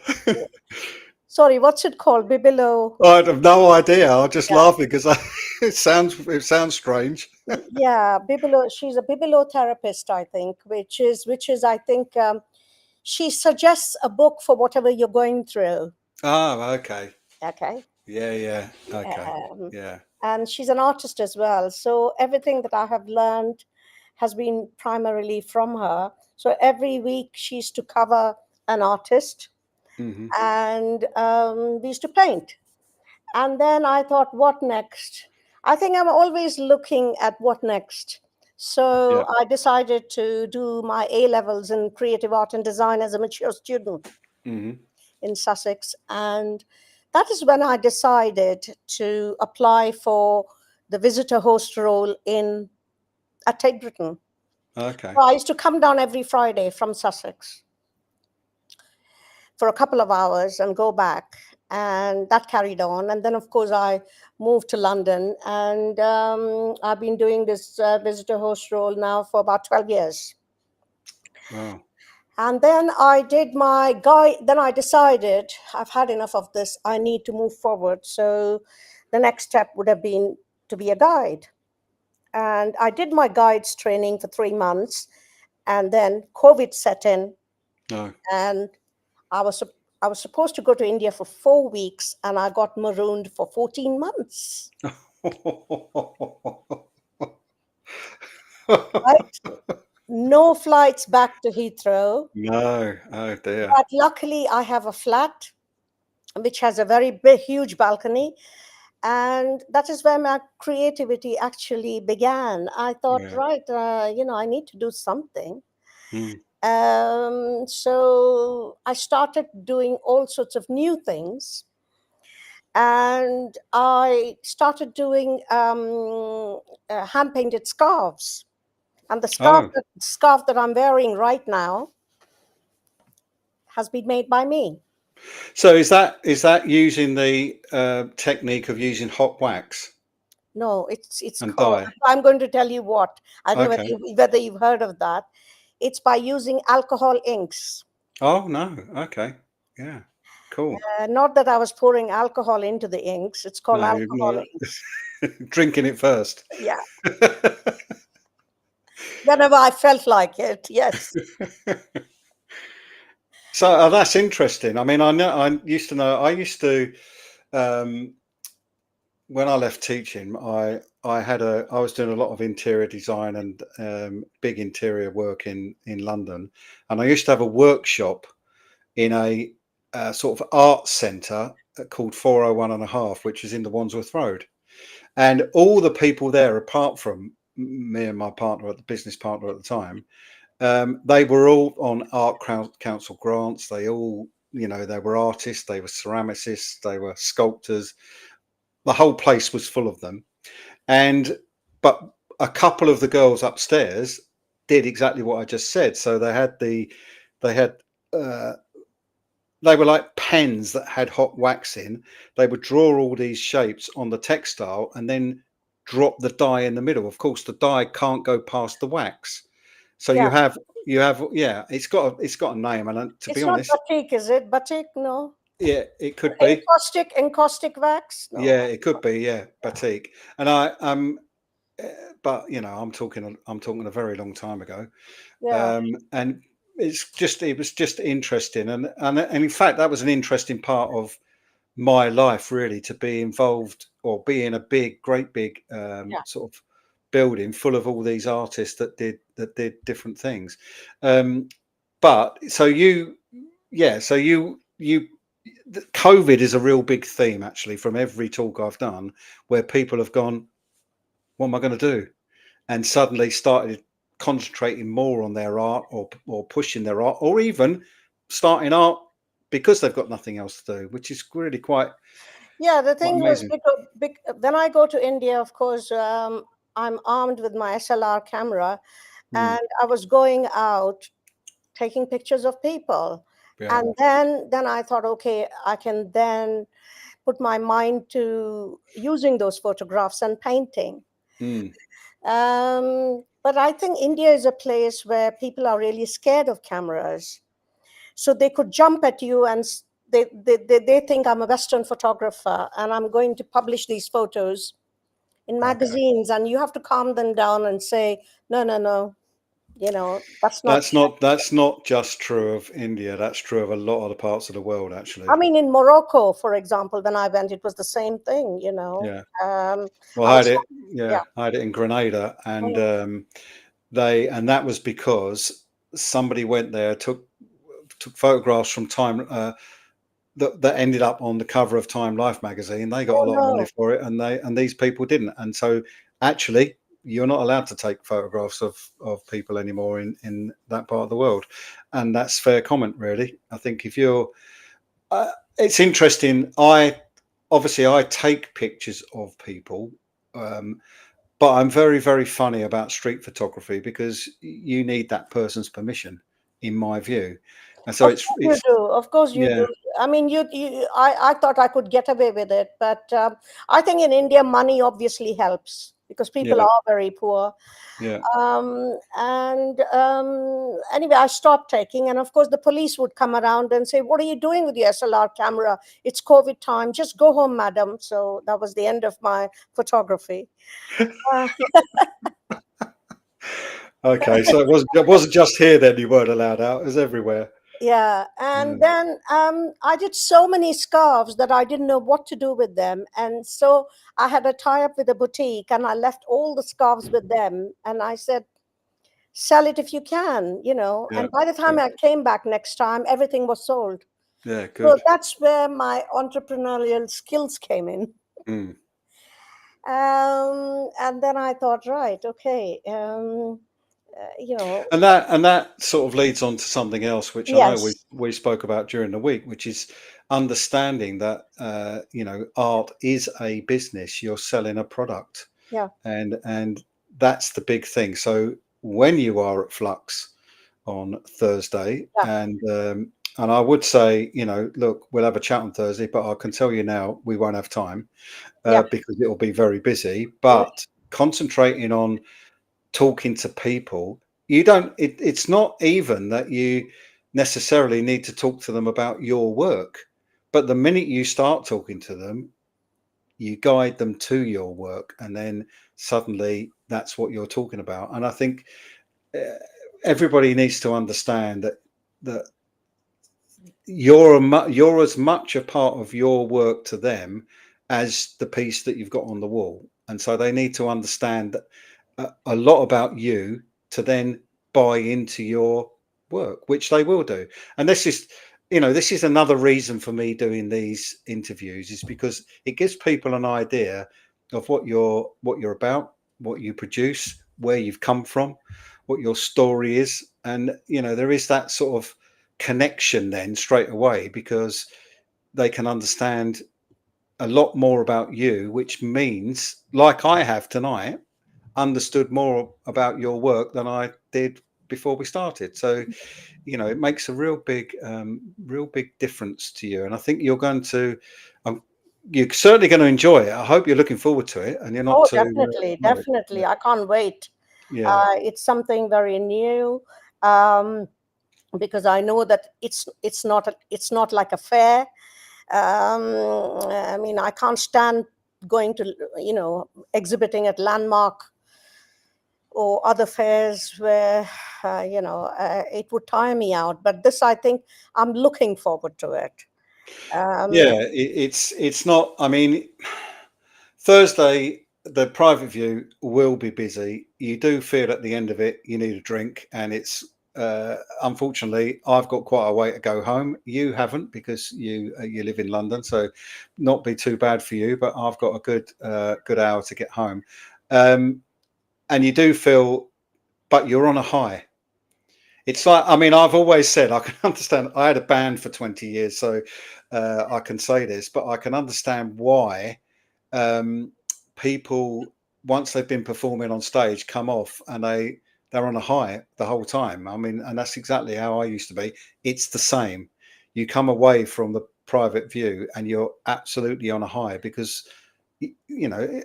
[SPEAKER 2] Sorry, what's it called?
[SPEAKER 1] I have no idea. I'm just
[SPEAKER 2] Yeah,
[SPEAKER 1] laughing because it sounds strange.
[SPEAKER 2] yeah, She's a bibliotherapist, I think, which is I think she suggests a book for whatever you're going through.
[SPEAKER 1] Ah, okay.
[SPEAKER 2] Okay.
[SPEAKER 1] Yeah, yeah. Okay.
[SPEAKER 2] Um,
[SPEAKER 1] Yeah.
[SPEAKER 2] and she's an artist as well. So everything that I have learned has been primarily from her. So every week she used to cover an artist,
[SPEAKER 1] Hmm.
[SPEAKER 2] and we used to paint. And then I thought, what next? I think I'm always looking at what next. So
[SPEAKER 1] Yeah.
[SPEAKER 2] I decided to do my A levels in creative art and design as a mature student
[SPEAKER 1] Hmm.
[SPEAKER 2] in Sussex. And that is when I decided to apply for the visitor host role at Tate Britain.
[SPEAKER 1] Okay.
[SPEAKER 2] So I used to come down every Friday from Sussex for a couple of hours and go back. And that carried on. And then, of course, I moved to London, and I've been doing this visitor host role now for about 12 years.
[SPEAKER 1] Wow.
[SPEAKER 2] And then I did my guide. Then I decided I've had enough of this. I need to move forward. So the next step would have been to be a guide. And I did my guides training for 3 months. And then COVID set in,
[SPEAKER 1] No.
[SPEAKER 2] and I was sup- I was supposed to go to India for 4 weeks, and I got marooned for 14 months. Right? No flights back to Heathrow.
[SPEAKER 1] No. Oh dear.
[SPEAKER 2] But luckily, I have a flat which has a very big, huge balcony. And that is where my creativity actually began. I thought,
[SPEAKER 1] Yeah.
[SPEAKER 2] right, I need to do something.
[SPEAKER 1] Mm.
[SPEAKER 2] So I started doing all sorts of new things. And I started doing hand painted scarves. And the
[SPEAKER 1] Oh.
[SPEAKER 2] scarf that I'm wearing right now has been made by me.
[SPEAKER 1] So is that using the technique of using hot wax
[SPEAKER 2] No, it's
[SPEAKER 1] and
[SPEAKER 2] called.
[SPEAKER 1] dye?
[SPEAKER 2] I'm going to tell you what. I don't know
[SPEAKER 1] Okay.
[SPEAKER 2] whether you've heard of that. It's by using alcohol inks.
[SPEAKER 1] Oh no. Okay. Yeah. Cool.
[SPEAKER 2] Not that I was pouring alcohol into the inks. It's called
[SPEAKER 1] No,
[SPEAKER 2] alcohol
[SPEAKER 1] no.
[SPEAKER 2] inks.
[SPEAKER 1] Drinking it first.
[SPEAKER 2] Yeah. Whenever I felt like it, yes.
[SPEAKER 1] So that's interesting. I mean, I used to um, when I left teaching, I was doing a lot of interior design and big interior work in London, and I used to have a workshop in a sort of art centre called 401 and a half, which is in the Wandsworth Road. And all the people there, apart from me and my partner, the business partner at the time, they were all on council grants. They all, they were artists, they were ceramicists, they were sculptors. The whole place was full of them. And but a couple of the girls upstairs did exactly what I just said. So they had uh, they were like pens that had hot wax in. They would draw all these shapes on the textile and then drop the dye in the middle. Of course, the dye can't go past the wax. So
[SPEAKER 2] Yeah.
[SPEAKER 1] yeah, it's got a name, and to be
[SPEAKER 2] It's not
[SPEAKER 1] honest,
[SPEAKER 2] batik, is it? Batik, no.
[SPEAKER 1] yeah, it could be.
[SPEAKER 2] Encaustic wax, no.
[SPEAKER 1] Yeah, it could be. Yeah, batik. And but I'm talking a very long time ago.
[SPEAKER 2] Yeah.
[SPEAKER 1] And it was just interesting, and in fact that was an interesting part of my life, really, to be involved or be in a great big
[SPEAKER 2] Yeah.
[SPEAKER 1] sort of building full of all these artists that did different things. um but so you yeah so you COVID is a real big theme, actually, from every talk I've done, where people have gone, what am I going to do? And suddenly started concentrating more on their art, or pushing their art, or even starting art because they've got nothing else to do, which is really
[SPEAKER 2] Yeah, the
[SPEAKER 1] quite
[SPEAKER 2] thing was,
[SPEAKER 1] amazing.
[SPEAKER 2] because when I go to India, of course, I'm armed with my SLR camera,
[SPEAKER 1] Mm,
[SPEAKER 2] and I was going out taking pictures of people.
[SPEAKER 1] yeah.
[SPEAKER 2] And then I thought, okay, I can then put my mind to using those photographs and painting.
[SPEAKER 1] Mm,
[SPEAKER 2] But I think India is a place where people are really scared of cameras. So they could jump at you and they think I'm a Western photographer and I'm going to publish these photos in
[SPEAKER 1] okay.
[SPEAKER 2] magazines. And you have to calm them down and say, no, no, no, that's not.
[SPEAKER 1] That's not just true of India. That's true of a lot of the parts of the world,
[SPEAKER 2] I
[SPEAKER 1] actually.
[SPEAKER 2] mean, in Morocco, for example, when I went, it was the same thing.
[SPEAKER 1] Yeah.
[SPEAKER 2] Um,
[SPEAKER 1] Well,
[SPEAKER 2] I
[SPEAKER 1] I had
[SPEAKER 2] was,
[SPEAKER 1] it.
[SPEAKER 2] yeah.
[SPEAKER 1] Yeah, I had it in Grenada, and
[SPEAKER 2] Mm.
[SPEAKER 1] that was because somebody went there, took photographs from Time, that ended up on the cover of Time Life magazine. They got a
[SPEAKER 2] Oh,
[SPEAKER 1] lot of money
[SPEAKER 2] no.
[SPEAKER 1] for it, and these people didn't. And so, actually, you're not allowed to take photographs of people anymore in that part of the world, and that's fair comment, really. I think if you're, it's interesting. I take pictures of people. Um, but I'm very, very funny about street photography because you need that person's permission, in my view. And so
[SPEAKER 2] Of
[SPEAKER 1] it's
[SPEAKER 2] course you
[SPEAKER 1] it's
[SPEAKER 2] do. Of course you
[SPEAKER 1] yeah,
[SPEAKER 2] do. I mean, I thought I could get away with it, but I think in India, money obviously helps because people
[SPEAKER 1] yeah,
[SPEAKER 2] are very poor.
[SPEAKER 1] yeah.
[SPEAKER 2] And anyway, I stopped taking, and of course, the police would come around and say, "What are you doing with your SLR camera? It's COVID time. Just go home, madam." So that was the end of my photography. Uh,
[SPEAKER 1] Okay, so it wasn't just here then you weren't allowed out; it was everywhere.
[SPEAKER 2] Yeah,
[SPEAKER 1] Yeah,
[SPEAKER 2] and then I did so many scarves that I didn't know what to do with them, and so I had a tie up with a boutique, and I left all the scarves with them, and I said, "Sell it if you can."
[SPEAKER 1] yeah,
[SPEAKER 2] And by the
[SPEAKER 1] yeah,
[SPEAKER 2] time I came back next time, everything was sold.
[SPEAKER 1] yeah.
[SPEAKER 2] So
[SPEAKER 1] Good.
[SPEAKER 2] that's where my entrepreneurial skills came in.
[SPEAKER 1] Mm.
[SPEAKER 2] And then I thought, right, okay,
[SPEAKER 1] And that sort of leads on to something else, which I know we
[SPEAKER 2] yes,
[SPEAKER 1] we spoke about during the week, which is understanding that art is a business. You're selling a product,
[SPEAKER 2] yeah,
[SPEAKER 1] and that's the big thing. So when you are at Flux on Thursday,
[SPEAKER 2] yeah,
[SPEAKER 1] and I would say, look, we'll have a chat on Thursday, but I can tell you now we won't have time,
[SPEAKER 2] yeah,
[SPEAKER 1] because it'll be very busy.
[SPEAKER 2] right,
[SPEAKER 1] But concentrating on talking to people, you don't. It's not even that you necessarily need to talk to them about your work, but the minute you start talking to them, you guide them to your work, and then suddenly that's what you're talking about. And I think uh, everybody needs to understand that you're as much a part of your work to them as the piece that you've got on the wall, and so they need to understand a lot about you to then buy into your work, which they will do. And this is another reason for me doing these interviews, is because it gives people an idea of what you're about, what you produce, where you've come from, what your story is. And there is that sort of connection then straight away, because they can understand a lot more about you, which means, like I have tonight, understood more about your work than I did before we started. So, it makes a real big difference to you. And I think um, you're certainly going to enjoy it. I hope you're looking forward to it, and you're not
[SPEAKER 2] oh,
[SPEAKER 1] too
[SPEAKER 2] definitely,
[SPEAKER 1] worried.
[SPEAKER 2] definitely, I can't wait.
[SPEAKER 1] Yeah,
[SPEAKER 2] It's something very new. Um, because I know that it's not like a fair. I mean, I can't stand going to exhibiting at landmark or other fairs where, it would tire me out. But this, I think, I'm looking forward to it. Um,
[SPEAKER 1] Yeah, it's not. I mean, Thursday, the private view will be busy. You do feel at the end of it, you need a drink, and it's unfortunately, I've got quite a way to go home. You haven't because you live in London, so not be too bad for you. But I've got a good hour to get home, um, and you do feel, but you're on a high. It's like, I mean, I've always said I can understand. I had a band for 20 years, so I can say this, but I can understand why um, people, once they've been performing on stage, come off and they're on a high the whole time. I mean, and that's exactly how I used to be. It's the same. You come away from the private view and you're absolutely on a high because you know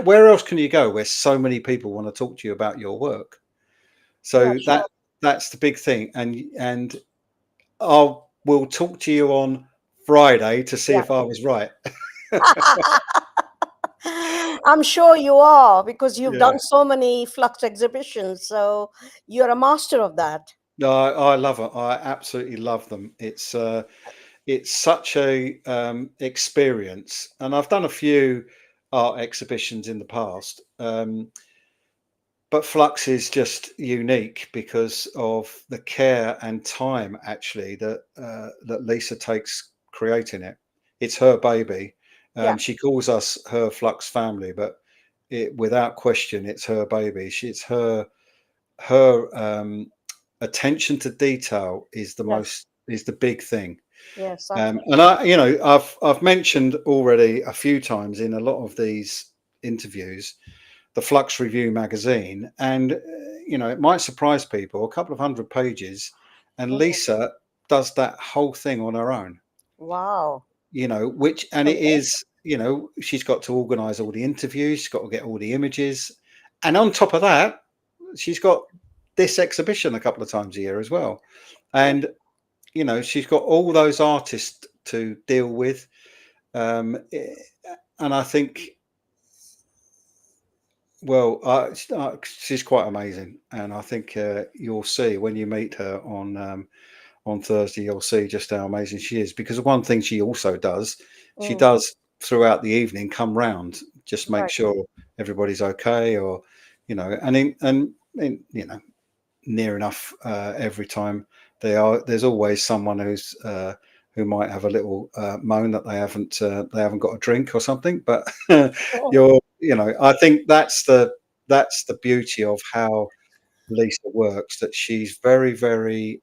[SPEAKER 1] where else can you go where so many people want to talk to you about your work?
[SPEAKER 2] yeah,
[SPEAKER 1] So
[SPEAKER 2] sure.
[SPEAKER 1] that's the big thing. And we'll talk to you on Friday to see
[SPEAKER 2] Yeah.
[SPEAKER 1] if I was right.
[SPEAKER 2] I'm sure you are, because you've
[SPEAKER 1] Yeah.
[SPEAKER 2] done so many Flux exhibitions. So you're a master of that.
[SPEAKER 1] No, I love it. I absolutely love them. It's such a experience, and I've done a few art exhibitions in the past. But Flux is just unique because of the care and time actually that Lisa takes creating it. It's her baby.
[SPEAKER 2] Yeah.
[SPEAKER 1] She calls us her Flux family, but without question, it's her baby. It's her attention to detail
[SPEAKER 2] Yes.
[SPEAKER 1] is the big thing.
[SPEAKER 2] Yes.
[SPEAKER 1] And I've mentioned already a few times in a lot of these interviews the Flux Review magazine, and it might surprise people. A couple of hundred pages, and
[SPEAKER 2] Mhm.
[SPEAKER 1] Lisa does that whole thing on her own.
[SPEAKER 2] Wow.
[SPEAKER 1] Which and it
[SPEAKER 2] Amazing.
[SPEAKER 1] is, she's got to organise all the interviews, she's got to get all the images, and on top of that, she's got this exhibition a couple of times a year as well, and she's got all those artists to deal with, and I think well, she's quite amazing, and I think you'll see when you meet her on Thursday. You'll see just how amazing she is. Because one thing she also does, she
[SPEAKER 2] Mm,
[SPEAKER 1] does throughout the evening come round, just make
[SPEAKER 2] right.
[SPEAKER 1] sure everybody's okay, or and near enough every time there's always someone who might have a little moan that they haven't got a drink or something, but I think that's the beauty of how Lisa works, that she's very very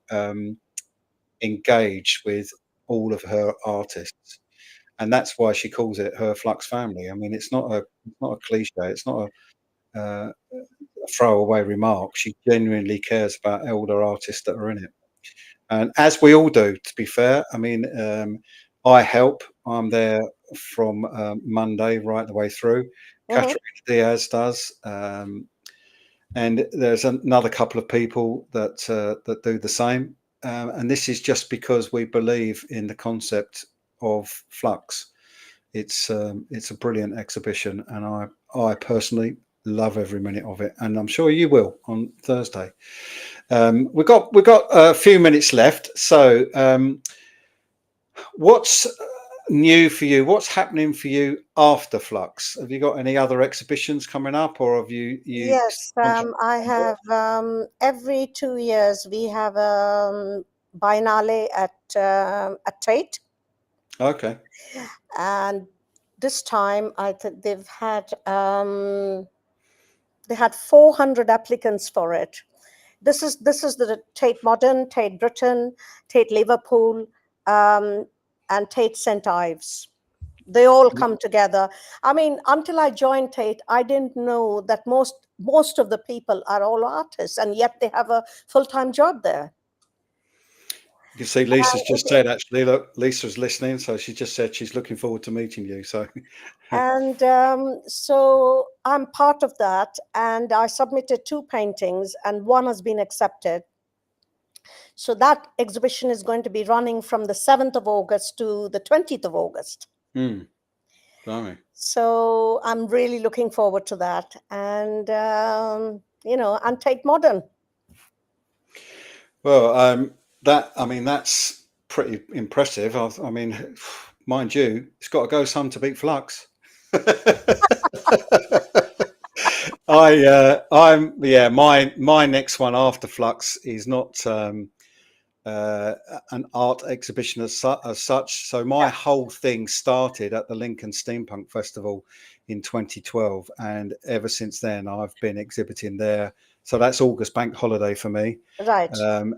[SPEAKER 1] engaged with all of her artists, and that's why she calls it her Flux family. I mean, it's not a cliche, it's not a throwaway remark. She genuinely cares about older artists that are in it, and as we all do, to be fair. I mean, I help. I'm there from Monday right the way through.
[SPEAKER 2] Hmm.
[SPEAKER 1] Katerina Diaz does, and there's another couple of people that do the same. And this is just because we believe in the concept of Flux. It's a brilliant exhibition, and I personally love every minute of it, and I'm sure you will on Thursday. We've got a few minutes left, so what's new for you? What's happening for you after Flux? Have you got any other exhibitions coming up, or have you
[SPEAKER 2] Yes,
[SPEAKER 1] concentrated
[SPEAKER 2] I
[SPEAKER 1] on work?
[SPEAKER 2] have, every 2 years we have a biennale at Tate,
[SPEAKER 1] Okay.
[SPEAKER 2] and this time I think they had 400 applicants for it. This is the Tate Modern, Tate Britain, Tate Liverpool, um, and Tate St Ives. They all come together. I mean, until I joined Tate, I didn't know that most of the people are all artists, and yet they have a full-time job there.
[SPEAKER 1] You can see Lisa's
[SPEAKER 2] And
[SPEAKER 1] just said, actually, look, Lisa's listening, so she just said she's looking forward to meeting you. So,
[SPEAKER 2] so I'm part of that, and I submitted two paintings, and one has been accepted. So that exhibition is going to be running from the 7th of August to the 20th of August.
[SPEAKER 1] blimey.
[SPEAKER 2] So I'm really looking forward to that. And and Tate Modern.
[SPEAKER 1] Well, that's pretty impressive. I mean, mind you, it's got to go some to beat Flux. My next one after Flux is not uh, an art exhibition as such. So my
[SPEAKER 2] Yeah,
[SPEAKER 1] whole thing started at the Lincoln Steampunk Festival in 2012, and ever since then I've been exhibiting there. So that's August bank holiday for me,
[SPEAKER 2] right.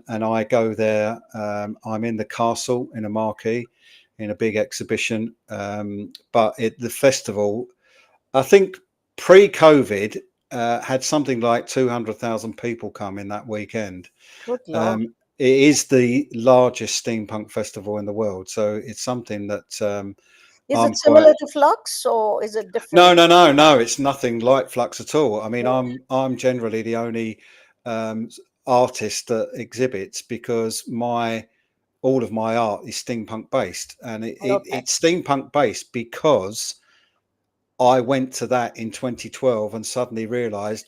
[SPEAKER 1] and I go there. I'm in the castle in a marquee in a big exhibition, but the festival, I think pre-COVID, had something like 200,000 people come in that weekend.
[SPEAKER 2] Good Lord.
[SPEAKER 1] It is the largest steampunk festival in the world, so it's something that
[SPEAKER 2] Is
[SPEAKER 1] I'm
[SPEAKER 2] it
[SPEAKER 1] quite.
[SPEAKER 2] similar to Flux or is it
[SPEAKER 1] No,
[SPEAKER 2] different?
[SPEAKER 1] no, no, no. It's nothing like Flux at all. I mean,
[SPEAKER 2] Yeah.
[SPEAKER 1] I'm generally the only um, artist that exhibits because my all of my art is steampunk based, and
[SPEAKER 2] Okay.
[SPEAKER 1] it's steampunk based because I went to that in 2012 and suddenly realised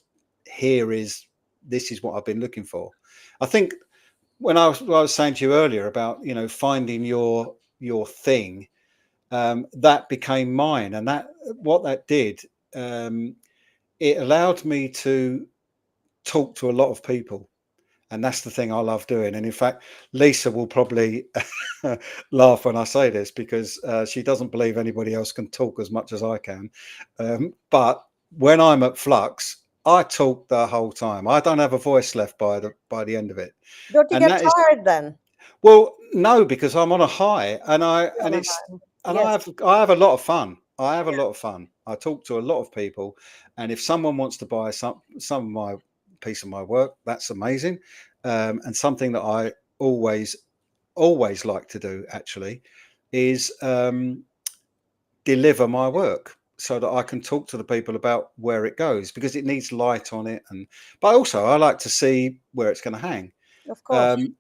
[SPEAKER 1] this is what I've been looking for. I think when I was saying to you earlier about finding your thing, that became mine, and that what that did, um, it allowed me to talk to a lot of people, and that's the thing I love doing. And in fact, Lisa will probably laugh when I say this because she doesn't believe anybody else can talk as much as I can. But when I'm at Flux, I talk the whole time. I don't have a voice left by the end of it,
[SPEAKER 2] Don't you
[SPEAKER 1] and
[SPEAKER 2] get
[SPEAKER 1] that is.
[SPEAKER 2] tired then?
[SPEAKER 1] Well, no, because I'm on a high, and I
[SPEAKER 2] You're
[SPEAKER 1] and
[SPEAKER 2] on a
[SPEAKER 1] it's
[SPEAKER 2] high.
[SPEAKER 1] and
[SPEAKER 2] Yes.
[SPEAKER 1] I have a lot of fun. I have a
[SPEAKER 2] Yeah.
[SPEAKER 1] lot of fun. I talk to a lot of people, and if someone wants to buy some of my piece of my work, that's amazing. And something that I always like to do actually is deliver my work so that I can talk to the people about where it goes because it needs light on it, and but also I like to see where it's going to hang.
[SPEAKER 2] Of course.
[SPEAKER 1] Um,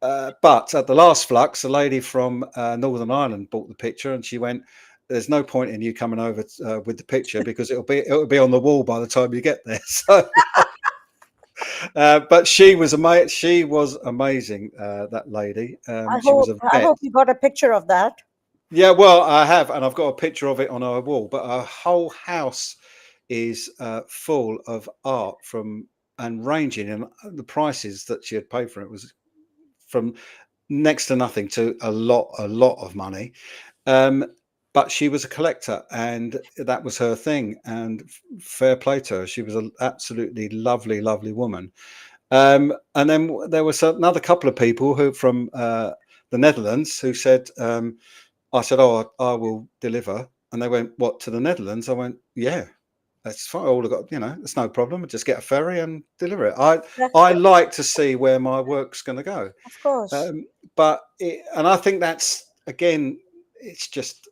[SPEAKER 1] but at the last Flux, a lady from Northern Ireland bought the picture, and she went, "There's no point in you coming over with the picture because it'll be on the wall by the time you get there." So, but she was amazing. That lady,
[SPEAKER 2] I
[SPEAKER 1] she was
[SPEAKER 2] hope
[SPEAKER 1] a
[SPEAKER 2] I
[SPEAKER 1] vet.
[SPEAKER 2] hope you got a picture of that.
[SPEAKER 1] Yeah, well, I have, and I've got a picture of it on our wall. But our whole house is full of art from and ranging, and the prices that she had paid for it was from next to nothing to a lot of money. Um, but she was a collector, and that was her thing. And fair play to her. She was an absolutely lovely, lovely woman. And then there was another couple of people who from the Netherlands who said, I said, "Oh, I will deliver." And they went, "What, to the Netherlands?" I went, "Yeah, that's fine. All I got, it's no problem. Just get a ferry and deliver it." I
[SPEAKER 2] Exactly.
[SPEAKER 1] like to see where my work's going to go.
[SPEAKER 2] Of course.
[SPEAKER 1] And I think that's again, it's just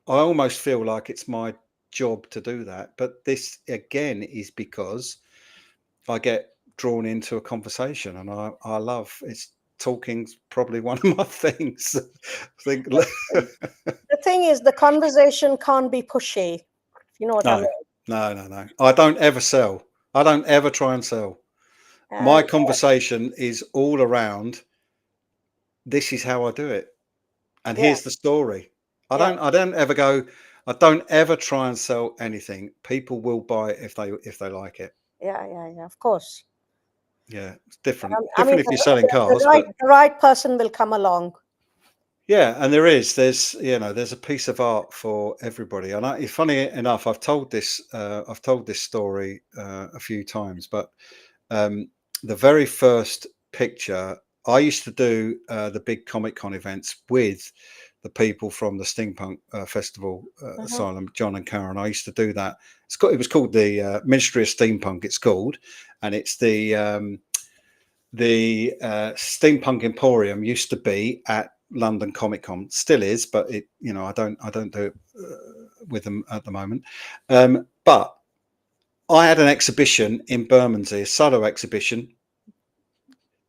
[SPEAKER 1] I almost feel like it's my job to do that. But this again is because I get drawn into a conversation, and I love it's talking's probably one of my things. I think
[SPEAKER 2] The thing is, the conversation can't be pushy, if you know what I
[SPEAKER 1] no,
[SPEAKER 2] mean.
[SPEAKER 1] no, no, no. I don't ever sell. I don't ever try and sell.
[SPEAKER 2] And
[SPEAKER 1] My conversation is all around. This is how I do it, and
[SPEAKER 2] yeah,
[SPEAKER 1] here's the story. I
[SPEAKER 2] yeah,
[SPEAKER 1] don't. I don't ever go. I don't ever try and sell anything. People will buy it if they like it.
[SPEAKER 2] yeah. Of course.
[SPEAKER 1] Yeah, it's different.
[SPEAKER 2] I mean,
[SPEAKER 1] Different if you're selling
[SPEAKER 2] the
[SPEAKER 1] cars,
[SPEAKER 2] right
[SPEAKER 1] but
[SPEAKER 2] the right person will come along.
[SPEAKER 1] yeah, and there's a piece of art for everybody. And funny enough, I've told this story a few times, but um, the very first picture I used to do the big Comic Con events with the people from the Steampunk Festival
[SPEAKER 2] Mhm.
[SPEAKER 1] Asylum, John and Karen. I used to do that. It was called the Ministry of Steampunk. It's called, and it's the Steampunk Emporium used to be at London Comic Con, still is, but I don't do it with them at the moment. But I had an exhibition in Bermondsey, a solo exhibition.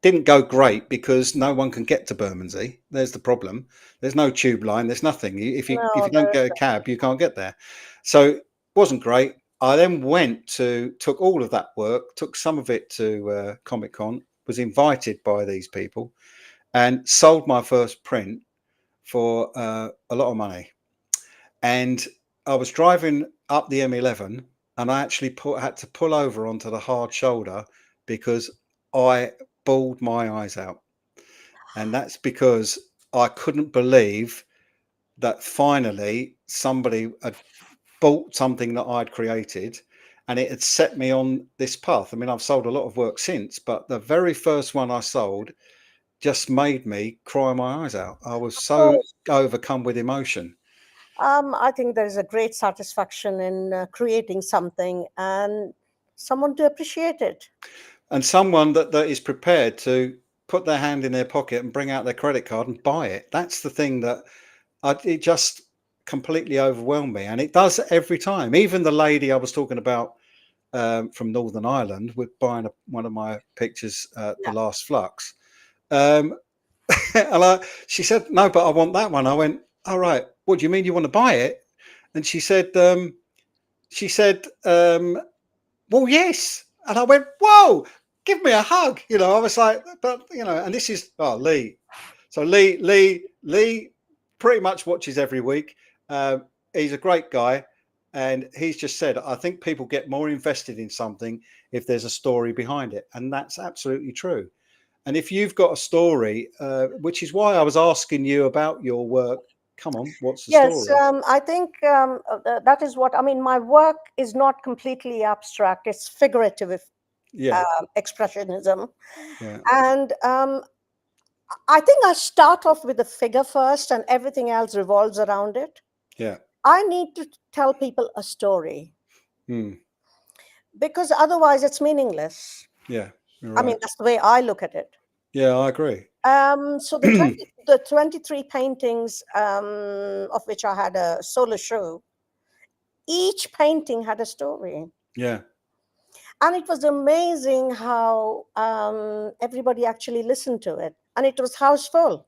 [SPEAKER 1] Didn't go great because no one can get to Bermondsey. There's the problem. There's no tube line. There's nothing. If you
[SPEAKER 2] No,
[SPEAKER 1] don't
[SPEAKER 2] there
[SPEAKER 1] get a
[SPEAKER 2] isn't.
[SPEAKER 1] cab, you can't get there. So it wasn't great. I then took all of that work, took some of it to Comic Con, was invited by these people, and sold my first print for a lot of money. And I was driving up the M11, and I actually had to pull over onto the hard shoulder because I bawled my eyes out. And that's because I couldn't believe that finally somebody had bought something that I'd created, and it had set me on this path. I mean, I've sold a lot of work since, but the very first one I sold just made me cry my eyes out. I was so
[SPEAKER 2] course.
[SPEAKER 1] overcome with emotion.
[SPEAKER 2] I think there is a great satisfaction in creating something and someone to appreciate it.
[SPEAKER 1] And someone that is prepared to put their hand in their pocket and bring out their credit card and buy it. That's the thing that it just completely overwhelmed me. And it does every time. Even the lady I was talking about from Northern Ireland with buying one of my pictures at the
[SPEAKER 2] Yeah.
[SPEAKER 1] last Flux. Um, and she said, no, but I want that one. I went, all right, what do you mean you want to buy it? And she said, well, yes. And I went, whoa, give me a hug. I was like, but, and this is, Lee. So Lee pretty much watches every week. He's a great guy. And he's just said, I think people get more invested in something if there's a story behind it. And that's absolutely true. And if you've got a story, which is why I was asking you about your work, come on, what's the
[SPEAKER 2] Yes,
[SPEAKER 1] story?
[SPEAKER 2] I think that is what I mean. My work is not completely abstract, it's figurative
[SPEAKER 1] Yeah,
[SPEAKER 2] expressionism.
[SPEAKER 1] yeah,
[SPEAKER 2] And I think I start off with the figure first and everything else revolves around it.
[SPEAKER 1] yeah,
[SPEAKER 2] I need to tell people a story
[SPEAKER 1] mm,
[SPEAKER 2] because otherwise it's meaningless.
[SPEAKER 1] yeah, you're
[SPEAKER 2] I mean,
[SPEAKER 1] right.
[SPEAKER 2] that's the way I look at it.
[SPEAKER 1] Yeah, I agree.
[SPEAKER 2] So the 23 paintings, of which I had a solo show, each painting had a story.
[SPEAKER 1] Yeah,
[SPEAKER 2] And it was amazing how everybody actually listened to it. And it was house full.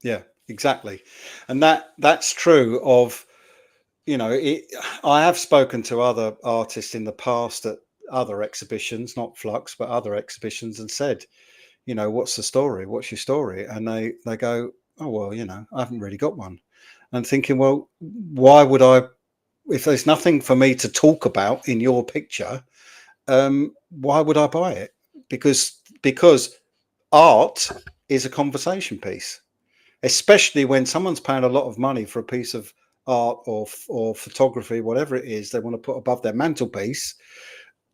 [SPEAKER 1] yeah, exactly. And that's true of, I have spoken to other artists in the past at other exhibitions, not Flux, but other exhibitions, and said, what's the story? What's your story? And they go, oh, well, I haven't really got one. And thinking, well, why would I, if there's nothing for me to talk about in your picture, why would I buy it? Because art is a conversation piece, especially when someone's paying a lot of money for a piece of art or photography, whatever it is they want to put above their mantelpiece.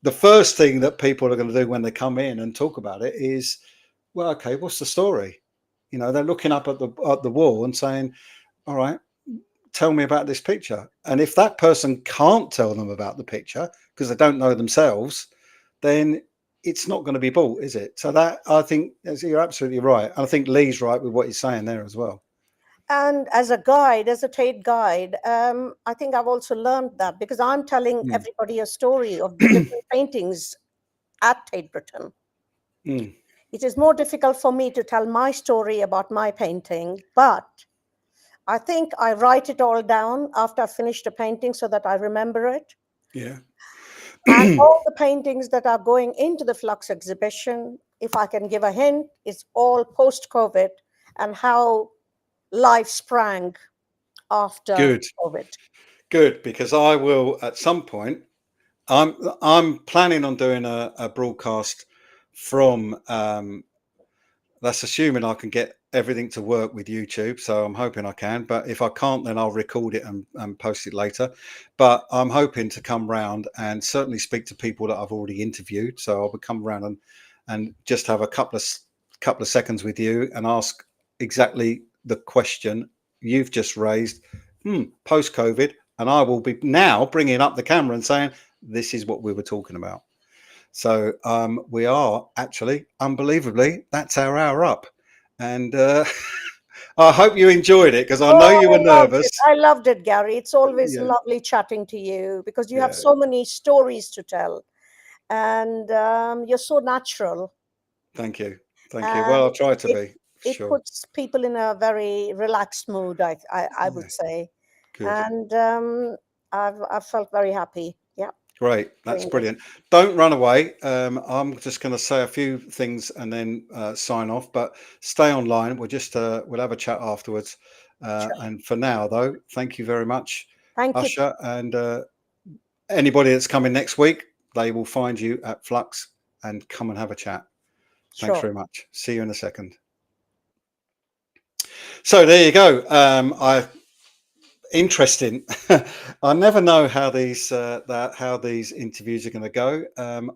[SPEAKER 1] The first thing that people are going to do when they come in and talk about it is, well, okay, what's the story? They're looking up at the wall and saying, all right, tell me about this picture. And if that person can't tell them about the picture because they don't know themselves, then it's not going to be bought, is it? So that, I think, you're absolutely right. I think Lee's right with what he's saying there as well.
[SPEAKER 2] And as a guide, as a Tate guide, I think I've also learned that because I'm telling
[SPEAKER 1] Mm.
[SPEAKER 2] everybody a story of the different paintings at Tate Britain.
[SPEAKER 1] Mm.
[SPEAKER 2] It is more difficult for me to tell my story about my painting, but I think I write it all down after I finish the painting so that I remember it.
[SPEAKER 1] Yeah.
[SPEAKER 2] And all the paintings that are going into the Flux exhibition, if I can give a hint, is all post COVID and how life sprang after
[SPEAKER 1] Good.
[SPEAKER 2] COVID.
[SPEAKER 1] Good. Because I will at some point. I'm planning on doing a broadcast from. That's assuming I can get everything to work with YouTube. So I'm hoping I can. But if I can't, then I'll record it and post it later. But I'm hoping to come round and certainly speak to people that I've already interviewed. So I will come round and just have a couple of seconds with you and ask exactly the question you've just raised. Post COVID, and I will be now bringing up the camera and saying this is what we were talking about. So we are actually, unbelievably, that's our hour up. And I hope you enjoyed it because I know
[SPEAKER 2] Oh,
[SPEAKER 1] you were
[SPEAKER 2] I loved it.
[SPEAKER 1] nervous.
[SPEAKER 2] I loved it, Gary. It's always
[SPEAKER 1] Yeah,
[SPEAKER 2] lovely chatting to you because you have
[SPEAKER 1] yeah.
[SPEAKER 2] so many stories to tell and you're so natural.
[SPEAKER 1] Thank you. Thank you. Well, I'll
[SPEAKER 2] And
[SPEAKER 1] try to
[SPEAKER 2] it,
[SPEAKER 1] be, for
[SPEAKER 2] it
[SPEAKER 1] sure.
[SPEAKER 2] puts people in a very relaxed mood, I
[SPEAKER 1] Yeah,
[SPEAKER 2] would say.
[SPEAKER 1] good.
[SPEAKER 2] And I've felt very happy. Yeah.
[SPEAKER 1] Great. That's
[SPEAKER 2] doing this.
[SPEAKER 1] brilliant. Don't run away. I'm just going to say a few things and then sign off, but stay online. We'll have a chat afterwards.
[SPEAKER 2] Sure.
[SPEAKER 1] And for now, though, thank you very much,
[SPEAKER 2] Thank you.
[SPEAKER 1] Usha. And anybody that's coming next week, they will find you at Flux and come and have a chat. Thanks
[SPEAKER 2] Sure.
[SPEAKER 1] very much. See you in a second. So there you go. Interesting. I never know how these interviews are going to go.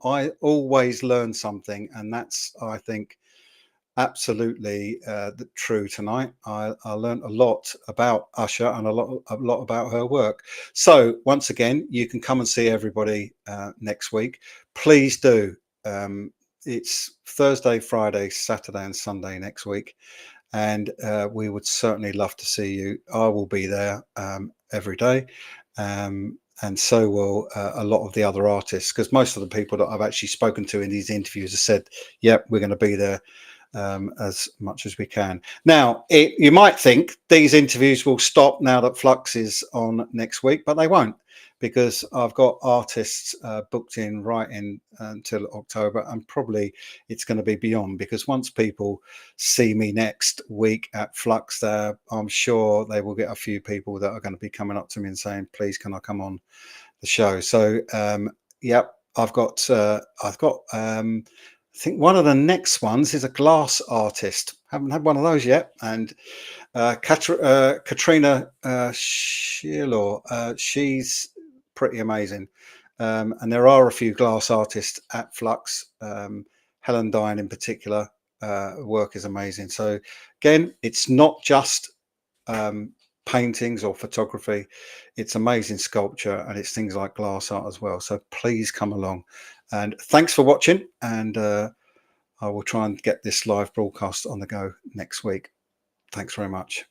[SPEAKER 1] I always learn something, and that's, I think, absolutely true tonight. I learned a lot about Usha and a lot about her work. So once again, you can come and see everybody next week. Please do. It's Thursday, Friday, Saturday, and Sunday next week. And we would certainly love to see you. I will be there every day, and so will a lot of the other artists, because most of the people that I've actually spoken to in these interviews have said, yep, we're going to be there as much as we can. Now, you might think these interviews will stop now that Flux is on next week, but they won't, because I've got artists booked in right in until October, and probably it's going to be beyond, because once people see me next week at Flux there, I'm sure they will get a few people that are going to be coming up to me and saying, please, can I come on the show? So yep, I've got I think one of the next ones is a glass artist. Haven't had one of those yet. And Katrina Shearlaw, she's pretty amazing. And there are a few glass artists at Flux. Helen Dine in particular, work is amazing. So again, it's not just paintings or photography, it's amazing sculpture, and it's things like glass art as well. So please come along, and thanks for watching, and I will try and get this live broadcast on the go next week. Thanks very much.